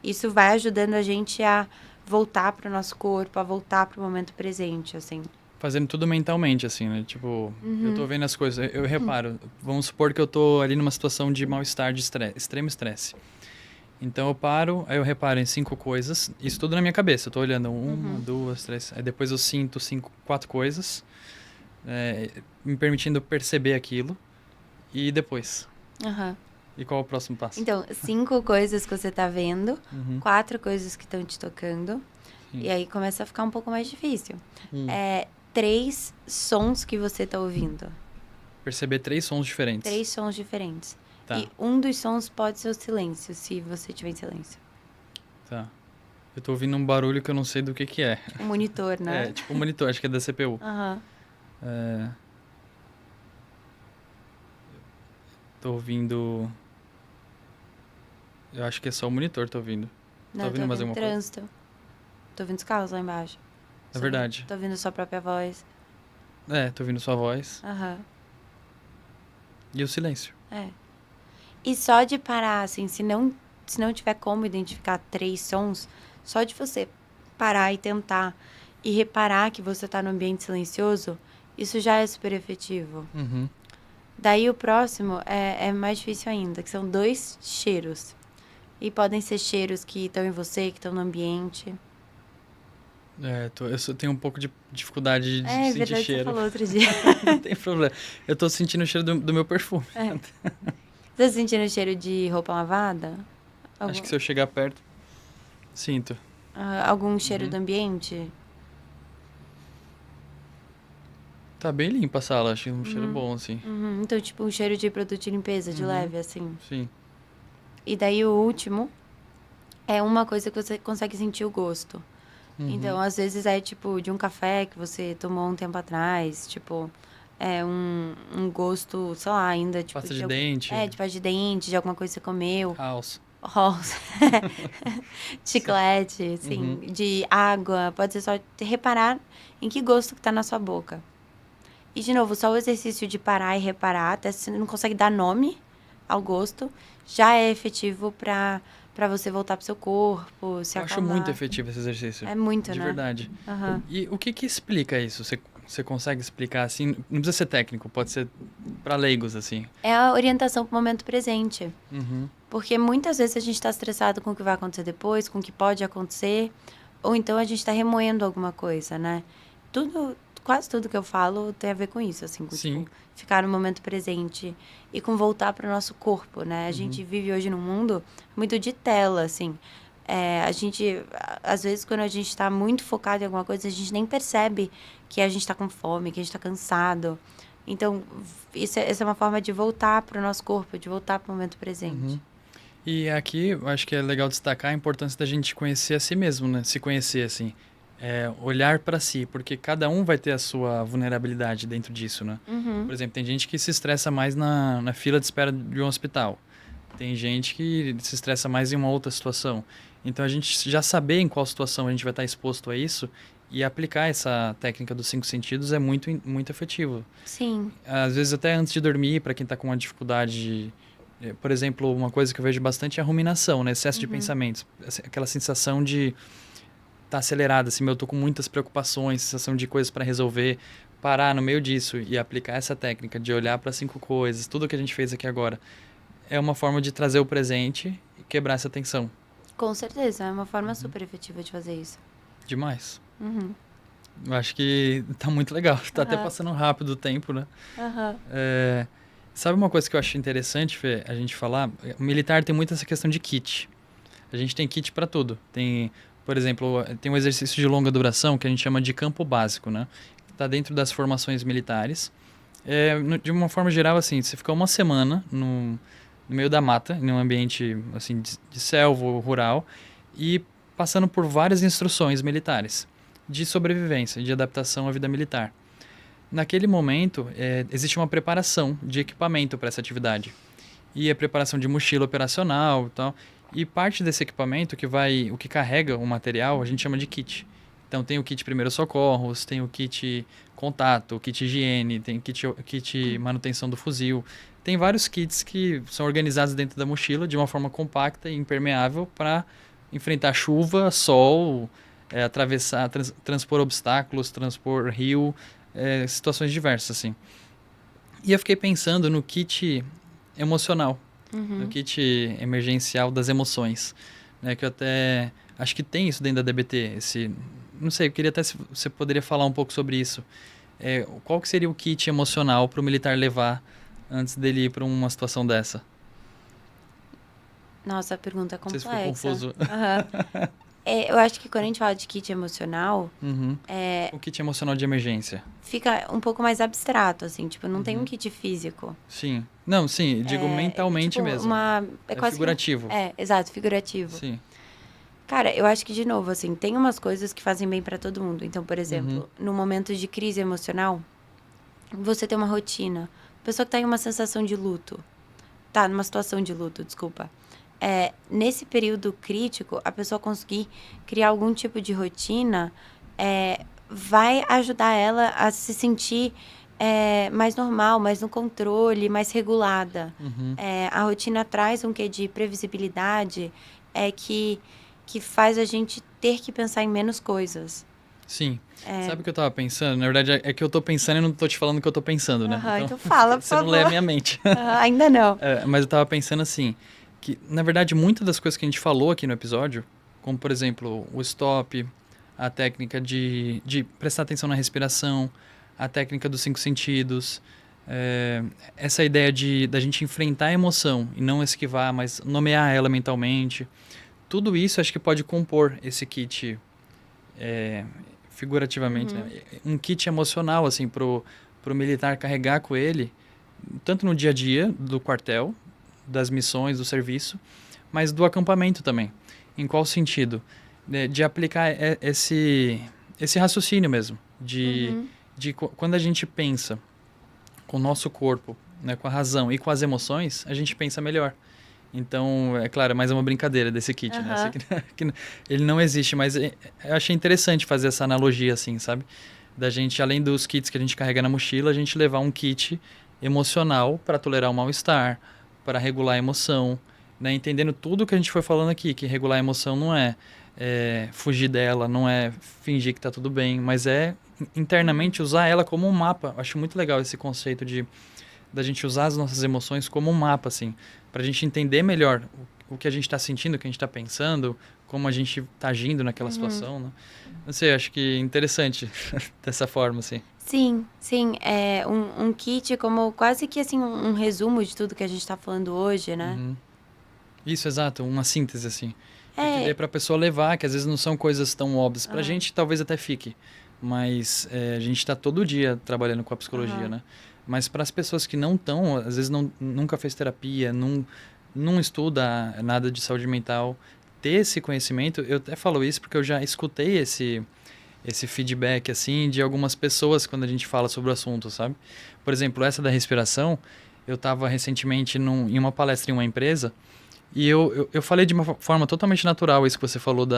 Isso vai ajudando a gente a voltar para o nosso corpo, a voltar para o momento presente, assim. Fazendo tudo mentalmente, assim, né? Tipo, eu tô vendo as coisas, eu reparo. Vamos supor que eu tô ali numa situação de mal-estar, de extremo estresse. Então eu paro, aí eu reparo em 5 coisas, isso tudo na minha cabeça. Eu tô olhando 1, 2, 3, aí depois eu sinto 4 coisas, me permitindo perceber aquilo, e depois. E qual é o próximo passo? Então, 5 coisas que você tá vendo, 4 coisas que estão te tocando, e aí começa a ficar um pouco mais difícil. 3 sons que você tá ouvindo. Perceber 3 sons diferentes. 3 sons diferentes. Tá. E um dos sons pode ser o silêncio, se você tiver em silêncio. Tá. Eu tô ouvindo um barulho que eu não sei do que é. Um monitor, né? Tipo um monitor, acho que é da CPU. Tô ouvindo... Eu acho que é só o monitor, tô ouvindo. Não, tá ouvindo mais alguma trânsito. Tô ouvindo os carros lá embaixo. É verdade. Tô ouvindo sua própria voz. Tô ouvindo sua voz. E o silêncio. E só de parar, assim, se não tiver como identificar 3 sons, só de você parar e tentar e reparar que você tá num ambiente silencioso, isso já é super efetivo. Daí o próximo é mais difícil ainda, que são 2 cheiros. E podem ser cheiros que estão em você, que estão no ambiente. Eu tenho um pouco de dificuldade de sentir verdade, cheiro. Você falou outro dia. Não tem problema. Eu tô sentindo o cheiro do meu perfume. Você tá sentindo o cheiro de roupa lavada? Acho que se eu chegar perto, sinto. Algum cheiro do ambiente? Tá bem limpa a sala, acho um cheiro bom, assim. Então, tipo, um cheiro de produto de limpeza, de leve, assim. Sim. E daí o último é uma coisa que você consegue sentir o gosto. Então, às vezes é tipo de um café que você tomou um tempo atrás, tipo, um gosto, sei lá, ainda tipo Pasta de dente. de pasta de dente, de alguma coisa que você comeu. House. Chiclete, assim, de água. Pode ser só reparar em que gosto que tá na sua boca. E, de novo, só o exercício de parar e reparar, até se você não consegue dar nome ao gosto, já é efetivo para você voltar pro seu corpo, se acalmar. Eu acho muito efetivo esse exercício. É muito, de né? De verdade. E o que explica isso? Você consegue explicar assim? Não precisa ser técnico, pode ser para leigos, assim. É a orientação pro momento presente. Porque muitas vezes a gente está estressado com o que vai acontecer depois, com o que pode acontecer, ou então a gente está remoendo alguma coisa, né? Quase tudo que eu falo tem a ver com isso, assim, com tipo, ficar no momento presente e com voltar para o nosso corpo, né? A gente vive hoje num mundo muito de tela, assim. A gente, às vezes, quando a gente está muito focado em alguma coisa, a gente nem percebe que a gente está com fome, que a gente está cansado. Então, essa é uma forma de voltar para o nosso corpo, de voltar para o momento presente. E aqui, eu acho que é legal destacar a importância da gente conhecer a si mesmo, né? Se conhecer, assim. Olhar para si, porque cada um vai ter a sua vulnerabilidade dentro disso, né? Por exemplo, tem gente que se estressa mais na fila de espera de um hospital. Tem gente que se estressa mais em uma outra situação. Então, a gente já saber em qual situação a gente vai estar exposto a isso e aplicar essa técnica dos 5 sentidos é muito, muito efetivo. Sim. Às vezes, até antes de dormir, para quem está com uma dificuldade... Por exemplo, uma coisa que eu vejo bastante é a ruminação, né? Excesso de pensamentos. Aquela sensação de... tá acelerado, assim, eu tô com muitas preocupações, sensação de coisas para resolver, parar no meio disso e aplicar essa técnica de olhar para 5 coisas, tudo que a gente fez aqui agora, é uma forma de trazer o presente e quebrar essa tensão. Com certeza, é uma forma super efetiva de fazer isso. Demais. Eu acho que tá muito legal, tá até passando rápido o tempo, né? Sabe uma coisa que eu acho interessante, Fê, a gente falar? O militar tem muito essa questão de kit. A gente tem kit para tudo. Tem... Por exemplo, tem um exercício de longa duração que a gente chama de campo básico, né? Está dentro das formações militares. De uma forma geral, assim, você fica uma semana no meio da mata, em um ambiente assim, de selva rural, e passando por várias instruções militares de sobrevivência, de adaptação à vida militar. Naquele momento, existe uma preparação de equipamento para essa atividade. E a preparação de mochila operacional e tal. E parte desse equipamento, o que carrega o material, a gente chama de kit. Então tem o kit primeiros socorros, tem o kit contato, o kit higiene, tem o kit manutenção do fuzil. Tem vários kits que são organizados dentro da mochila de uma forma compacta e impermeável para enfrentar chuva, sol, atravessar, transpor obstáculos, transpor rio, situações diversas, assim. E eu fiquei pensando no kit emocional, no kit emergencial das emoções, né? Que eu até acho que tem isso dentro da DBT. Não sei, eu queria até se você poderia falar um pouco sobre isso. Qual que seria o kit emocional para o militar levar antes dele ir para uma situação dessa? Nossa, a pergunta é complexa. Você ficou confuso. Eu acho que quando a gente fala de kit emocional... O kit emocional de emergência. Fica um pouco mais abstrato, assim. Tipo, não tem um kit físico. Sim. Não, sim. Digo mentalmente tipo, mesmo. Quase figurativo. Exato. Figurativo. Sim. Cara, eu acho que, de novo, assim, tem umas coisas que fazem bem pra todo mundo. Então, por exemplo, no momento de crise emocional, você tem uma rotina. Pessoa que tá em uma sensação de luto. Tá, numa situação de luto, desculpa. Nesse período crítico, a pessoa conseguir criar algum tipo de rotina vai ajudar ela a se sentir mais normal, mais no controle, mais regulada. A rotina traz um quê de previsibilidade que faz a gente ter que pensar em menos coisas. Sim. Sabe o que eu tava pensando? Na verdade, é que eu tô pensando e não tô te falando o que eu tô pensando, né? Então fala, por você favor. não lê a minha mente. Ainda não. Mas eu tava pensando assim, que, na verdade, muitas das coisas que a gente falou aqui no episódio, como, por exemplo, o stop, a técnica de prestar atenção na respiração, a técnica dos 5 sentidos, essa ideia da gente enfrentar a emoção e não esquivar, mas nomear ela mentalmente. Tudo isso acho que pode compor esse kit, figurativamente, né? Um kit emocional, assim, pro militar carregar com ele, tanto no dia a dia do quartel, das missões, do serviço, mas do acampamento também. Em qual sentido? De aplicar esse raciocínio mesmo, de quando a gente pensa com o nosso corpo, né, com a razão e com as emoções, a gente pensa melhor. Então, é claro, mais uma brincadeira desse kit, né? Ele não existe, mas eu achei interessante fazer essa analogia, assim, sabe? Da gente, além dos kits que a gente carrega na mochila, a gente levar um kit emocional para tolerar o mal-estar, para regular a emoção, né? Entendendo tudo que a gente foi falando aqui, que regular a emoção não é fugir dela, não é fingir que tá tudo bem, mas internamente usar ela como um mapa. Acho muito legal esse conceito da gente usar as nossas emoções como um mapa, assim, pra gente entender melhor o que a gente tá sentindo, o que a gente tá pensando, como a gente tá agindo naquela situação, né? Não sei, acho que é interessante dessa forma, assim. Sim. Um kit como quase que, assim, um resumo de tudo que a gente tá falando hoje, né? Isso, exato. Uma síntese, assim. É pra pessoa levar, que às vezes não são coisas tão óbvias. Pra gente, talvez até fique. Mas a gente tá todo dia trabalhando com a psicologia, né? Mas para as pessoas que não estão, às vezes nunca fez terapia, não estuda nada de saúde mental, ter esse conhecimento, eu até falo isso porque eu já escutei esse feedback, assim, de algumas pessoas quando a gente fala sobre o assunto, sabe? Por exemplo, essa da respiração, eu estava recentemente em uma palestra em uma empresa e eu falei de uma forma totalmente natural isso que você falou,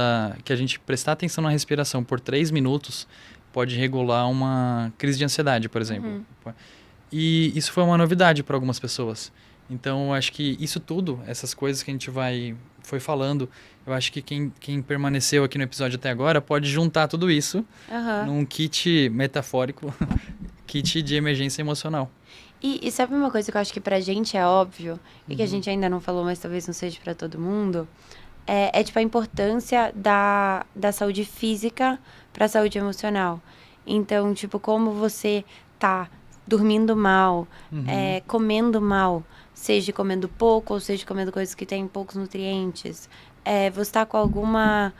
que a gente prestar atenção na respiração por 3 minutos pode regular uma crise de ansiedade, por exemplo. E isso foi uma novidade para algumas pessoas. Então, eu acho que isso tudo, essas coisas que a gente foi falando, eu acho que quem permaneceu aqui no episódio até agora pode juntar tudo isso num kit metafórico, kit de emergência emocional. E sabe uma coisa que eu acho que pra gente é óbvio, e que a gente ainda não falou, mas talvez não seja pra todo mundo, tipo a importância da saúde física pra saúde emocional. Então, tipo, como você tá dormindo mal, comendo mal, seja comendo pouco ou seja comendo coisas que têm poucos nutrientes, você está com alguma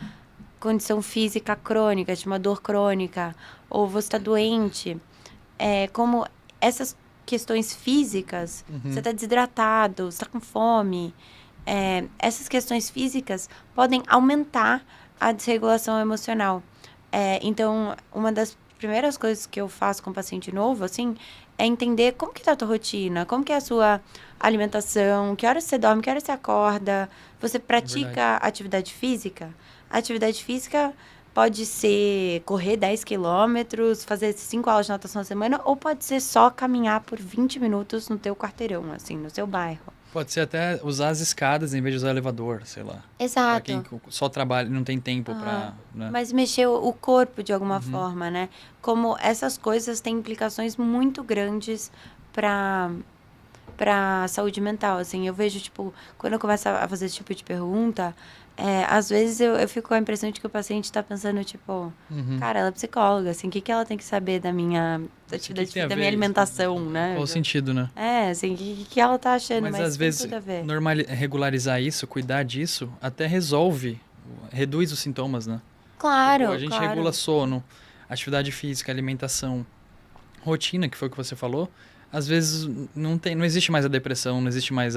condição física crônica, de uma dor crônica, ou você está doente, como essas questões físicas, você está desidratado, você está com fome, essas questões físicas podem aumentar a desregulação emocional. Então, uma das primeiras coisas que eu faço com o paciente novo, assim, é entender como que tá a tua rotina, como que é a sua alimentação, que horas você dorme, que horas você acorda, você pratica atividade física? A atividade física pode ser correr 10 quilômetros, fazer 5 aulas de natação na semana, ou pode ser só caminhar por 20 minutos no teu quarteirão, assim, no seu bairro. Pode ser até usar as escadas em vez de usar o elevador, sei lá. Exato. Pra quem só trabalha e não tem tempo pra... Né? Mas mexer o corpo de alguma forma, né? Como essas coisas têm implicações muito grandes para saúde mental, assim. Eu vejo, tipo, quando eu começo a fazer esse tipo de pergunta, às vezes eu fico com a impressão de que o paciente está pensando, tipo, cara, ela é psicóloga, assim, o que ela tem que saber da minha atividade, da minha alimentação, né? Qual o sentido, né? Assim, o que ela tá achando, mas às vezes regularizar isso, cuidar disso, até reduz os sintomas, né? Claro, a gente regula sono, atividade física, alimentação, rotina, que foi o que você falou. Às vezes não existe mais a depressão, não existe mais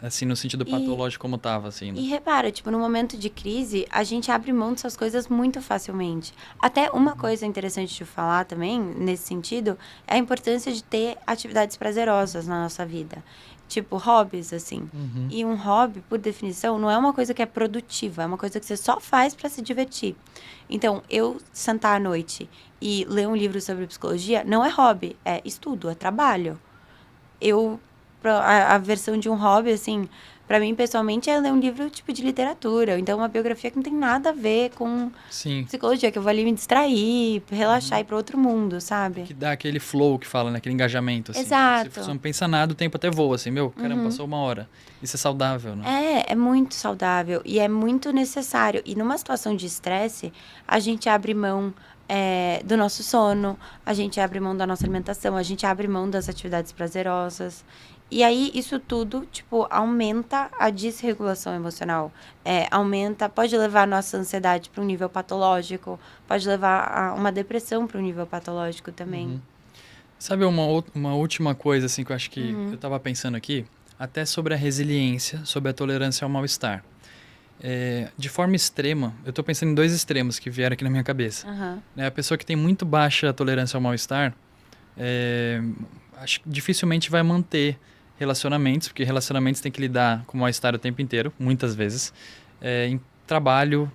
assim, no sentido patológico como estava, assim, né? E repara, tipo, no momento de crise, a gente abre mão dessas coisas muito facilmente. Até uma coisa interessante de falar também, nesse sentido, é a importância de ter atividades prazerosas na nossa vida. Tipo, hobbies, assim. E um hobby, por definição, não é uma coisa que é produtiva, é uma coisa que você só faz para se divertir. Então, eu sentar à noite e ler um livro sobre psicologia não é hobby, é estudo, é trabalho. A versão de um hobby, assim, para mim, pessoalmente, é ler um livro tipo de literatura. Então, uma biografia que não tem nada a ver com psicologia, que eu vou ali me distrair, relaxar, ir para outro mundo, sabe? Que dá aquele flow que fala, né? Aquele engajamento, assim. Exato. Você não pensa nada, o tempo até voa, assim. Caramba, passou 1 hora. Isso é saudável, né? É muito saudável e é muito necessário. E numa situação de estresse, a gente abre mão do nosso sono, a gente abre mão da nossa alimentação, a gente abre mão das atividades prazerosas. E aí, isso tudo, tipo, aumenta a desregulação emocional. Pode levar a nossa ansiedade para um nível patológico, pode levar a uma depressão para um nível patológico também. Sabe uma última coisa, assim, que eu acho que eu estava pensando aqui? Até sobre a resiliência, sobre a tolerância ao mal-estar. De forma extrema, eu estou pensando em 2 extremos que vieram aqui na minha cabeça. A pessoa que tem muito baixa tolerância ao mal-estar, acho que dificilmente vai manter relacionamentos, porque relacionamentos tem que lidar com o mal-estar o tempo inteiro, muitas vezes. Em trabalho,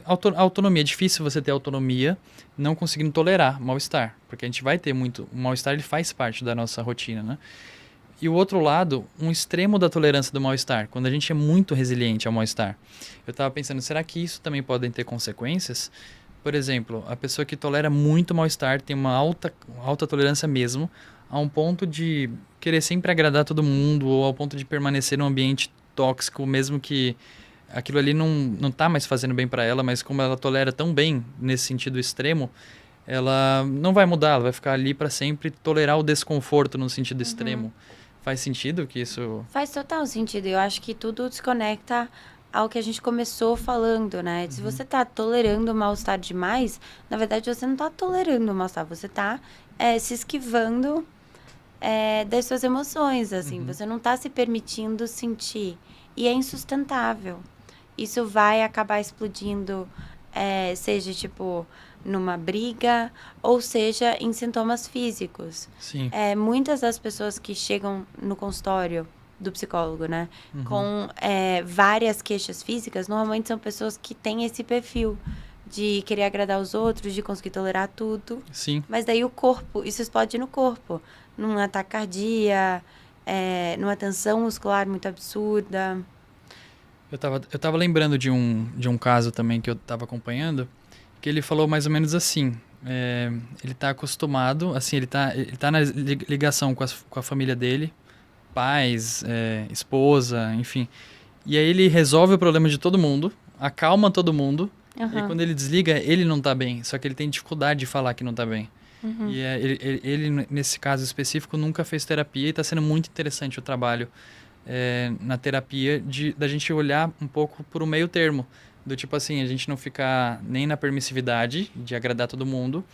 autonomia. É difícil você ter autonomia não conseguindo tolerar mal-estar, porque a gente vai ter muito... O mal-estar, ele faz parte da nossa rotina, né? E o outro lado, um extremo da tolerância do mal-estar, quando a gente é muito resiliente ao mal-estar. Eu estava pensando, será que isso também pode ter consequências? Por exemplo, a pessoa que tolera muito mal-estar tem uma alta tolerância mesmo, a um ponto de querer sempre agradar todo mundo, ou ao ponto de permanecer num ambiente tóxico, mesmo que aquilo ali não tá mais fazendo bem para ela, mas como ela tolera tão bem nesse sentido extremo, ela não vai mudar, ela vai ficar ali para sempre tolerar o desconforto no sentido extremo. Faz sentido que isso... Faz total sentido. Eu acho que tudo desconecta ao que a gente começou falando, né? Se você tá tolerando o mal-estar demais, na verdade você não tá tolerando o mal-estar, você tá se esquivando das suas emoções, assim. Você não tá se permitindo sentir. E é insustentável. Isso vai acabar explodindo, seja, tipo, numa briga, ou seja, em sintomas físicos. Sim. Muitas das pessoas que chegam no consultório do psicólogo, né, com várias queixas físicas, normalmente são pessoas que têm esse perfil de querer agradar os outros, de conseguir tolerar tudo. Sim. Mas daí o corpo, isso explode no corpo, num ataque cardíaco, numa tensão muscular muito absurda. Eu tava lembrando de um caso também que eu tava acompanhando, que ele falou mais ou menos assim, ele tá acostumado, assim, ele tá na ligação com a família dele, pais, esposa, enfim, e aí ele resolve o problema de todo mundo, acalma todo mundo, e quando ele desliga, ele não tá bem, só que ele tem dificuldade de falar que não tá bem. E ele, nesse caso específico, nunca fez terapia e tá sendo muito interessante o trabalho na terapia da gente olhar um pouco por um meio termo. Do tipo assim, a gente não ficar nem na permissividade de agradar todo mundo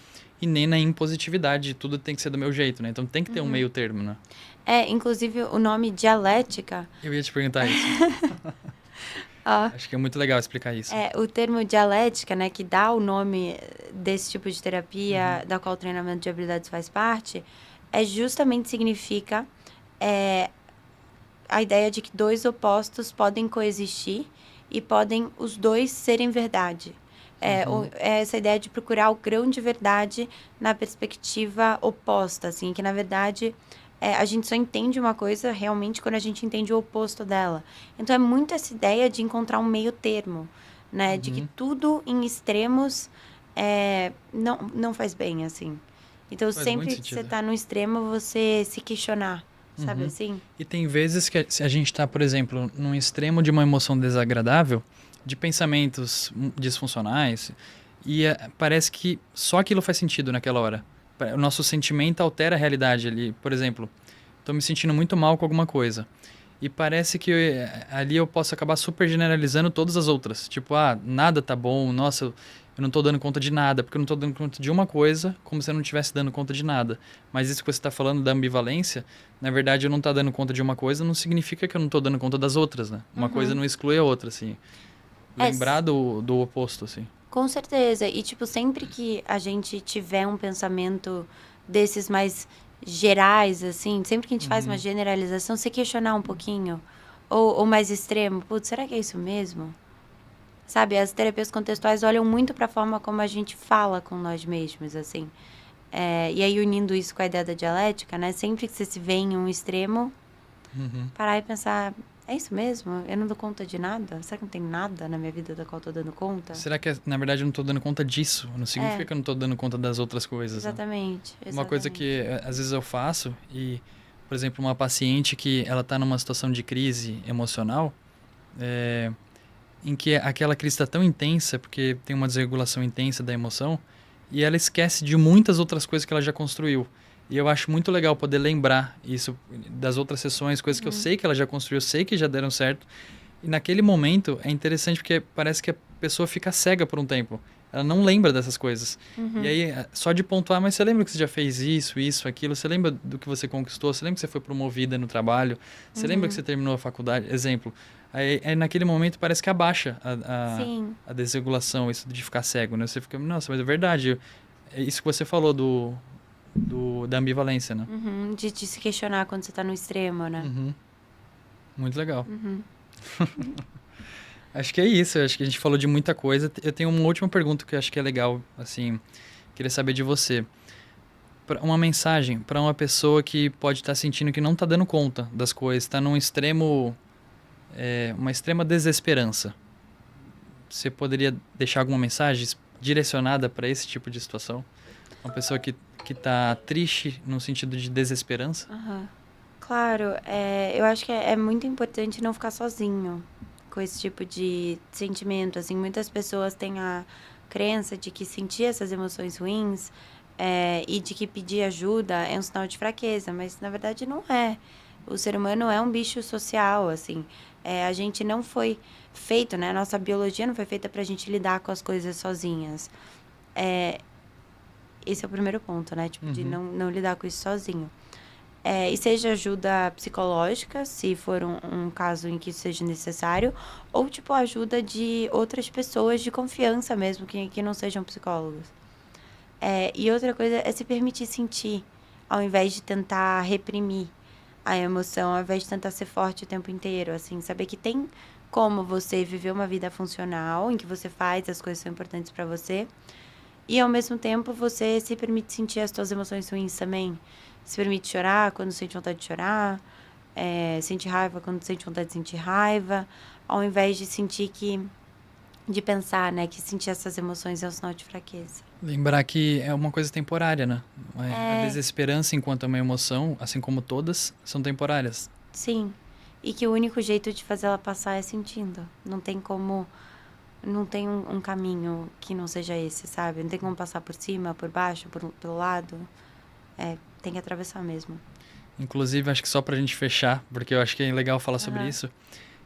e nem na impositividade, tudo tem que ser do meu jeito, né? Então tem que ter um meio termo, né? Inclusive o nome dialética... Eu ia te perguntar isso. Acho que é muito legal explicar isso. O termo dialética, né, que dá o nome desse tipo de terapia, da qual o treinamento de habilidades faz parte, justamente significa a ideia de que dois opostos podem coexistir e podem os dois serem verdade. Essa ideia de procurar o grão de verdade na perspectiva oposta, assim, que na verdade a gente só entende uma coisa realmente quando a gente entende o oposto dela. Então é muito essa ideia de encontrar um meio termo, né? De que tudo em extremos não faz bem, assim. Então Faz sempre muito que sentido. você tá no extremo, você se questionar, sabe assim? E tem vezes que a gente tá, por exemplo, num extremo de uma emoção desagradável, de pensamentos disfuncionais, e parece que só aquilo faz sentido naquela hora. O nosso sentimento altera a realidade ali. Por exemplo, tô me sentindo muito mal com alguma coisa. E parece que ali eu posso acabar super generalizando todas as outras. Tipo, nada tá bom, nossa, eu não tô dando conta de nada, porque eu não tô dando conta de uma coisa, como se eu não estivesse dando conta de nada. Mas isso que você tá falando da ambivalência, na verdade eu não tá dando conta de uma coisa, não significa que eu não tô dando conta das outras, né? Uma coisa não exclui a outra, assim. Lembrar do oposto, assim. Com certeza. E, tipo, sempre que a gente tiver um pensamento desses mais gerais, assim, sempre que a gente faz uma generalização, se questionar um pouquinho, ou mais extremo, putz, será que é isso mesmo? Sabe, as terapias contextuais olham muito para a forma como a gente fala com nós mesmos, assim. E aí, unindo isso com a ideia da dialética, né? Sempre que você se vê em um extremo, parar e pensar... É isso mesmo? Eu não dou conta de nada? Será que não tem nada na minha vida da qual eu tô dando conta? Será que, na verdade, eu não tô dando conta disso? Não significa que eu não tô dando conta das outras coisas. Exatamente. Né? Uma coisa que, às vezes, eu faço, e, por exemplo, uma paciente que ela tá numa situação de crise emocional, em que aquela crise está tão intensa, porque tem uma desregulação intensa da emoção, e ela esquece de muitas outras coisas que ela já construiu. E eu acho muito legal poder lembrar isso das outras sessões, coisas que eu sei que ela já construiu, eu sei que já deram certo. E naquele momento é interessante porque parece que a pessoa fica cega por um tempo. Ela não lembra dessas coisas. E aí, só de pontuar, mas você lembra que você já fez isso, aquilo? Você lembra do que você conquistou? Você lembra que você foi promovida no trabalho? Você lembra que você terminou a faculdade? Exemplo. Aí naquele momento parece que abaixa a desregulação, isso de ficar cego, né? Você fica, nossa, mas é verdade. É isso que você falou da ambivalência, né? De se questionar quando você tá no extremo, né? Muito legal. Acho que é isso. Acho que a gente falou de muita coisa. Eu tenho uma última pergunta que eu acho que é legal, assim, queria saber de você. Uma mensagem para uma pessoa que pode estar sentindo que não está dando conta das coisas, está num extremo, uma extrema desesperança. Você poderia deixar alguma mensagem direcionada para esse tipo de situação? Uma pessoa que está triste no sentido de desesperança? Claro, eu acho que é muito importante não ficar sozinho com esse tipo de sentimento. Assim, muitas pessoas têm a crença de que sentir essas emoções ruins e de que pedir ajuda é um sinal de fraqueza, mas na verdade não é. O ser humano é um bicho social, assim. A gente não foi feito, né? A nossa biologia não foi feita pra gente lidar com as coisas sozinhas. Esse é o primeiro ponto, né? Tipo, de não lidar com isso sozinho. E seja ajuda psicológica, se for um caso em que isso seja necessário, ou, tipo, ajuda de outras pessoas de confiança mesmo, que não sejam psicólogos. E outra coisa é se permitir sentir, ao invés de tentar reprimir a emoção, ao invés de tentar ser forte o tempo inteiro, assim, saber que tem como você viver uma vida funcional, em que você faz as coisas que são importantes para você, e ao mesmo tempo você se permite sentir as suas emoções ruins também. Se permite chorar quando sente vontade de chorar, sente raiva quando sente vontade de sentir raiva, ao invés de pensar, né, que sentir essas emoções é um sinal de fraqueza. Lembrar que é uma coisa temporária, né? A desesperança, enquanto é uma emoção, assim como todas, são temporárias. Sim, e que o único jeito de fazer ela passar é sentindo. Não tem como... Não tem um caminho que não seja esse, sabe? Não tem como passar por cima, por baixo, pelo lado. Tem que atravessar mesmo. Inclusive, acho que só pra gente fechar, porque eu acho que é legal falar sobre isso.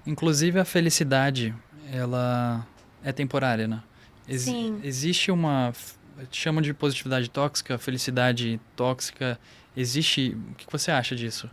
Inclusive, a felicidade, ela é temporária, né? Sim. Existe uma... Chamam de positividade tóxica, felicidade tóxica. Existe... O que você acha disso?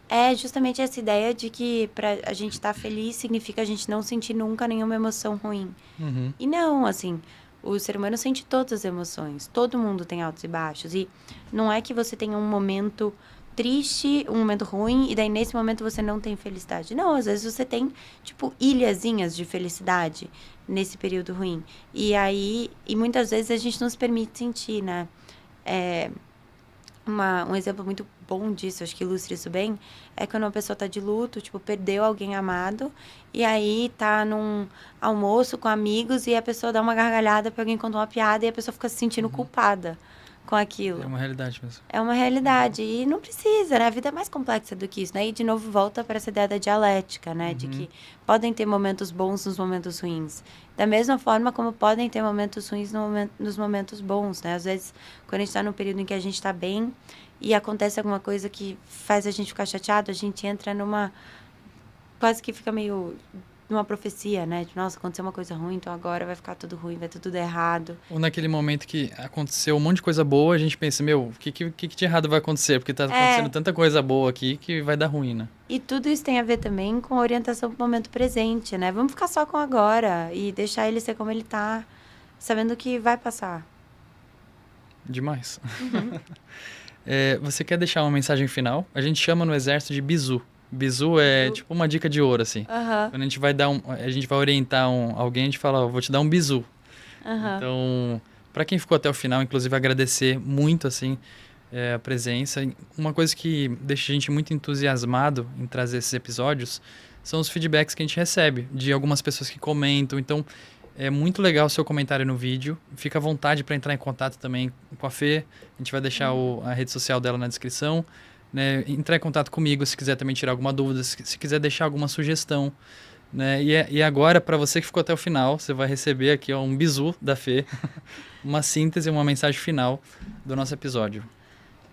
É justamente essa ideia de que pra a gente estar feliz significa a gente não sentir nunca nenhuma emoção ruim. Uhum. E não, assim, o ser humano sente todas as emoções. Todo mundo tem altos e baixos. E não é que você tenha um momento triste, um momento ruim, e daí nesse momento você não tem felicidade. Não, às vezes você tem, tipo, ilhazinhas de felicidade nesse período ruim. E aí, e muitas vezes a gente não se permite sentir, né? É, um exemplo muito bom disso, acho que ilustra isso bem, é quando uma pessoa tá de luto, tipo, perdeu alguém amado, e aí tá num almoço com amigos e a pessoa dá uma gargalhada porque alguém contou uma piada e a pessoa fica se sentindo culpada com É aquilo. uma realidade mesmo. É uma realidade. E não precisa, né? A vida é mais complexa do que isso, né? E de novo volta para essa ideia da dialética, né? De que podem ter momentos bons nos momentos ruins. Da mesma forma como podem ter momentos ruins nos momentos bons, né? Às vezes, quando a gente está num período em que a gente está bem e acontece alguma coisa que faz a gente ficar chateado, a gente entra numa... Quase que fica meio numa profecia, né? De, nossa, aconteceu uma coisa ruim, então agora vai ficar tudo ruim, vai tudo errado. Ou naquele momento que aconteceu um monte de coisa boa, a gente pensa, meu, o que de errado vai acontecer? Porque tá acontecendo tanta coisa boa aqui que vai dar ruim, né? E tudo isso tem a ver também com a orientação para o momento presente, né? Vamos ficar só com agora e deixar ele ser como ele tá, sabendo que vai passar. Demais. Você quer deixar uma mensagem final? A gente chama no exército de bizu. Bizu é tipo uma dica de ouro, assim. Aham, Quando a gente vai a gente vai orientar alguém, a gente fala, ó, vou te dar um bizu. aham. Então, para quem ficou até o final, inclusive agradecer muito, assim, a presença. Uma coisa que deixa a gente muito entusiasmado em trazer esses episódios são os feedbacks que a gente recebe de algumas pessoas que comentam. Então, é muito legal o seu comentário no vídeo. Fica à vontade para entrar em contato também com a Fê. A gente vai deixar a rede social dela na descrição. Né? Entrar em contato comigo se quiser também tirar alguma dúvida, se quiser deixar alguma sugestão. Né? E agora, para você que ficou até o final, você vai receber aqui ó, um bizu da Fê, uma síntese, uma mensagem final do nosso episódio.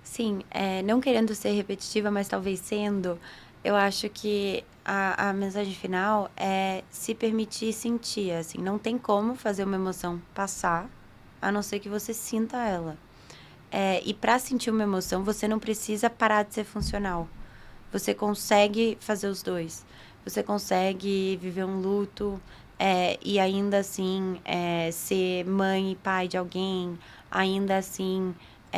Sim, não querendo ser repetitiva, mas talvez sendo, eu acho que a mensagem final é se permitir sentir, assim, não tem como fazer uma emoção passar, a não ser que você sinta ela. E para sentir uma emoção, você não precisa parar de ser funcional. Você consegue fazer os dois. Você consegue viver um luto e ainda assim ser mãe e pai de alguém, ainda assim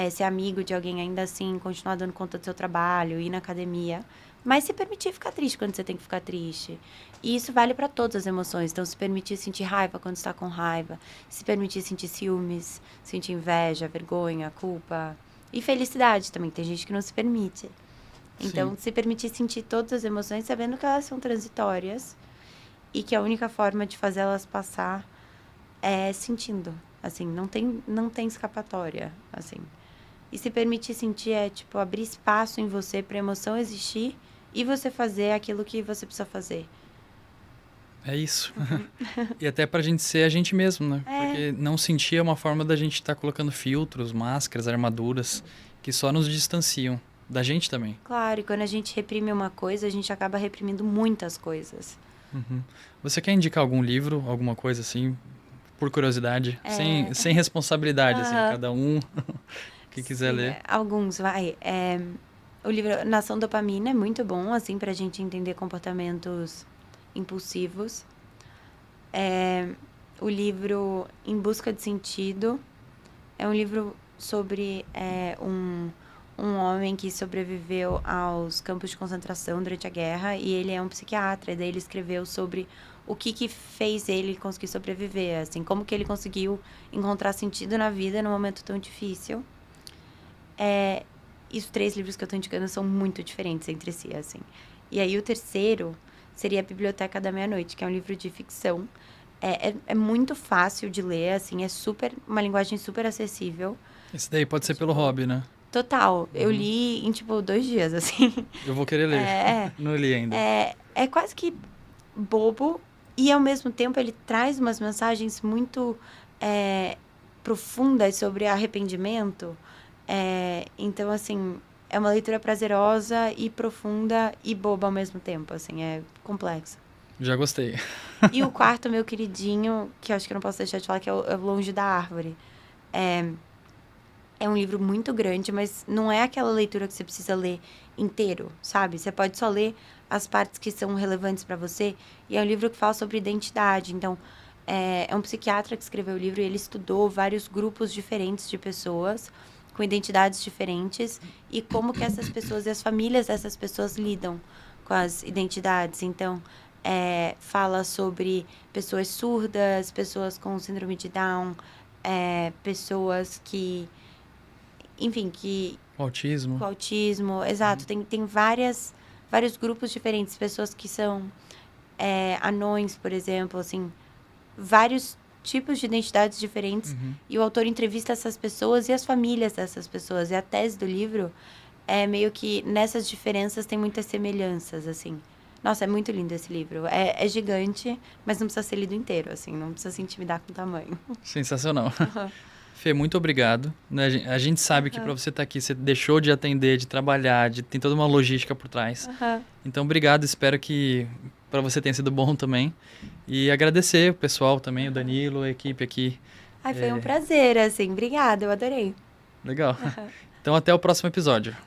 ser amigo de alguém, ainda assim continuar dando conta do seu trabalho, ir na academia. Mas se permitir ficar triste quando você tem que ficar triste. E isso vale para todas as emoções. Então, se permitir sentir raiva quando está com raiva. Se permitir sentir ciúmes, sentir inveja, vergonha, culpa. E felicidade também. Tem gente que não se permite. Então, se permitir sentir todas as emoções, sabendo que elas são transitórias. E que a única forma de fazer elas passar é sentindo. Assim, não tem escapatória, assim. E se permitir sentir tipo, abrir espaço em você para a emoção existir e você fazer aquilo que você precisa fazer. É isso. E até pra gente ser a gente mesmo, né? Porque não sentir é uma forma da gente estar colocando filtros, máscaras, armaduras que só nos distanciam da gente também. Claro, e quando a gente reprime uma coisa, a gente acaba reprimindo muitas coisas. Você quer indicar algum livro, alguma coisa assim, por curiosidade? Sem responsabilidade, assim, cada um que quiser ler. Alguns, vai. O livro Nação Dopamina é muito bom, assim, pra gente entender comportamentos impulsivos. O livro Em Busca de Sentido é um livro sobre um homem que sobreviveu aos campos de concentração durante a guerra e ele é um psiquiatra, e daí ele escreveu sobre o que fez ele conseguir sobreviver, assim, como que ele conseguiu encontrar sentido na vida num momento tão difícil. E os 3 livros que eu tô indicando são muito diferentes entre si, assim. E aí o terceiro seria A Biblioteca da Meia-Noite, que é um livro de ficção. É muito fácil de ler, assim, uma linguagem super acessível. Esse daí pode ser pelo hobby, né? Total. Eu li em, 2 dias, assim. Eu vou querer ler. Não li ainda. É quase que bobo e, ao mesmo tempo, ele traz umas mensagens muito profundas sobre arrependimento. Então, assim, é uma leitura prazerosa e profunda e boba ao mesmo tempo, assim, é complexa. Já gostei. E o quarto, meu queridinho, que eu acho que eu não posso deixar de falar, que é o Longe da Árvore. É um livro muito grande, mas não é aquela leitura que você precisa ler inteiro, sabe? Você pode só ler as partes que são relevantes para você. E é um livro que fala sobre identidade. Então, é um psiquiatra que escreveu o livro e ele estudou vários grupos diferentes de pessoas com identidades diferentes e como que essas pessoas e as famílias dessas pessoas lidam com as identidades. Então, fala sobre pessoas surdas, pessoas com síndrome de Down, pessoas que... Enfim, que... Autismo. Com autismo, exato. Tem vários grupos diferentes. Pessoas que são anões, por exemplo, assim... Vários tipos de identidades diferentes. E o autor entrevista essas pessoas e as famílias dessas pessoas. E a tese do livro é meio que... Nessas diferenças tem muitas semelhanças, assim. Nossa, é muito lindo esse livro. É gigante, mas não precisa ser lido inteiro, assim. Não precisa se intimidar com o tamanho. Sensacional. Fê, muito obrigado. A gente sabe que para você estar aqui, você deixou de atender, de trabalhar, tem toda uma logística por trás. Então, obrigado. Espero que para você tenha sido bom também. E agradecer o pessoal também, o Danilo, a equipe aqui. Ai, foi um prazer, assim. Obrigada, eu adorei. Legal. Então, até o próximo episódio.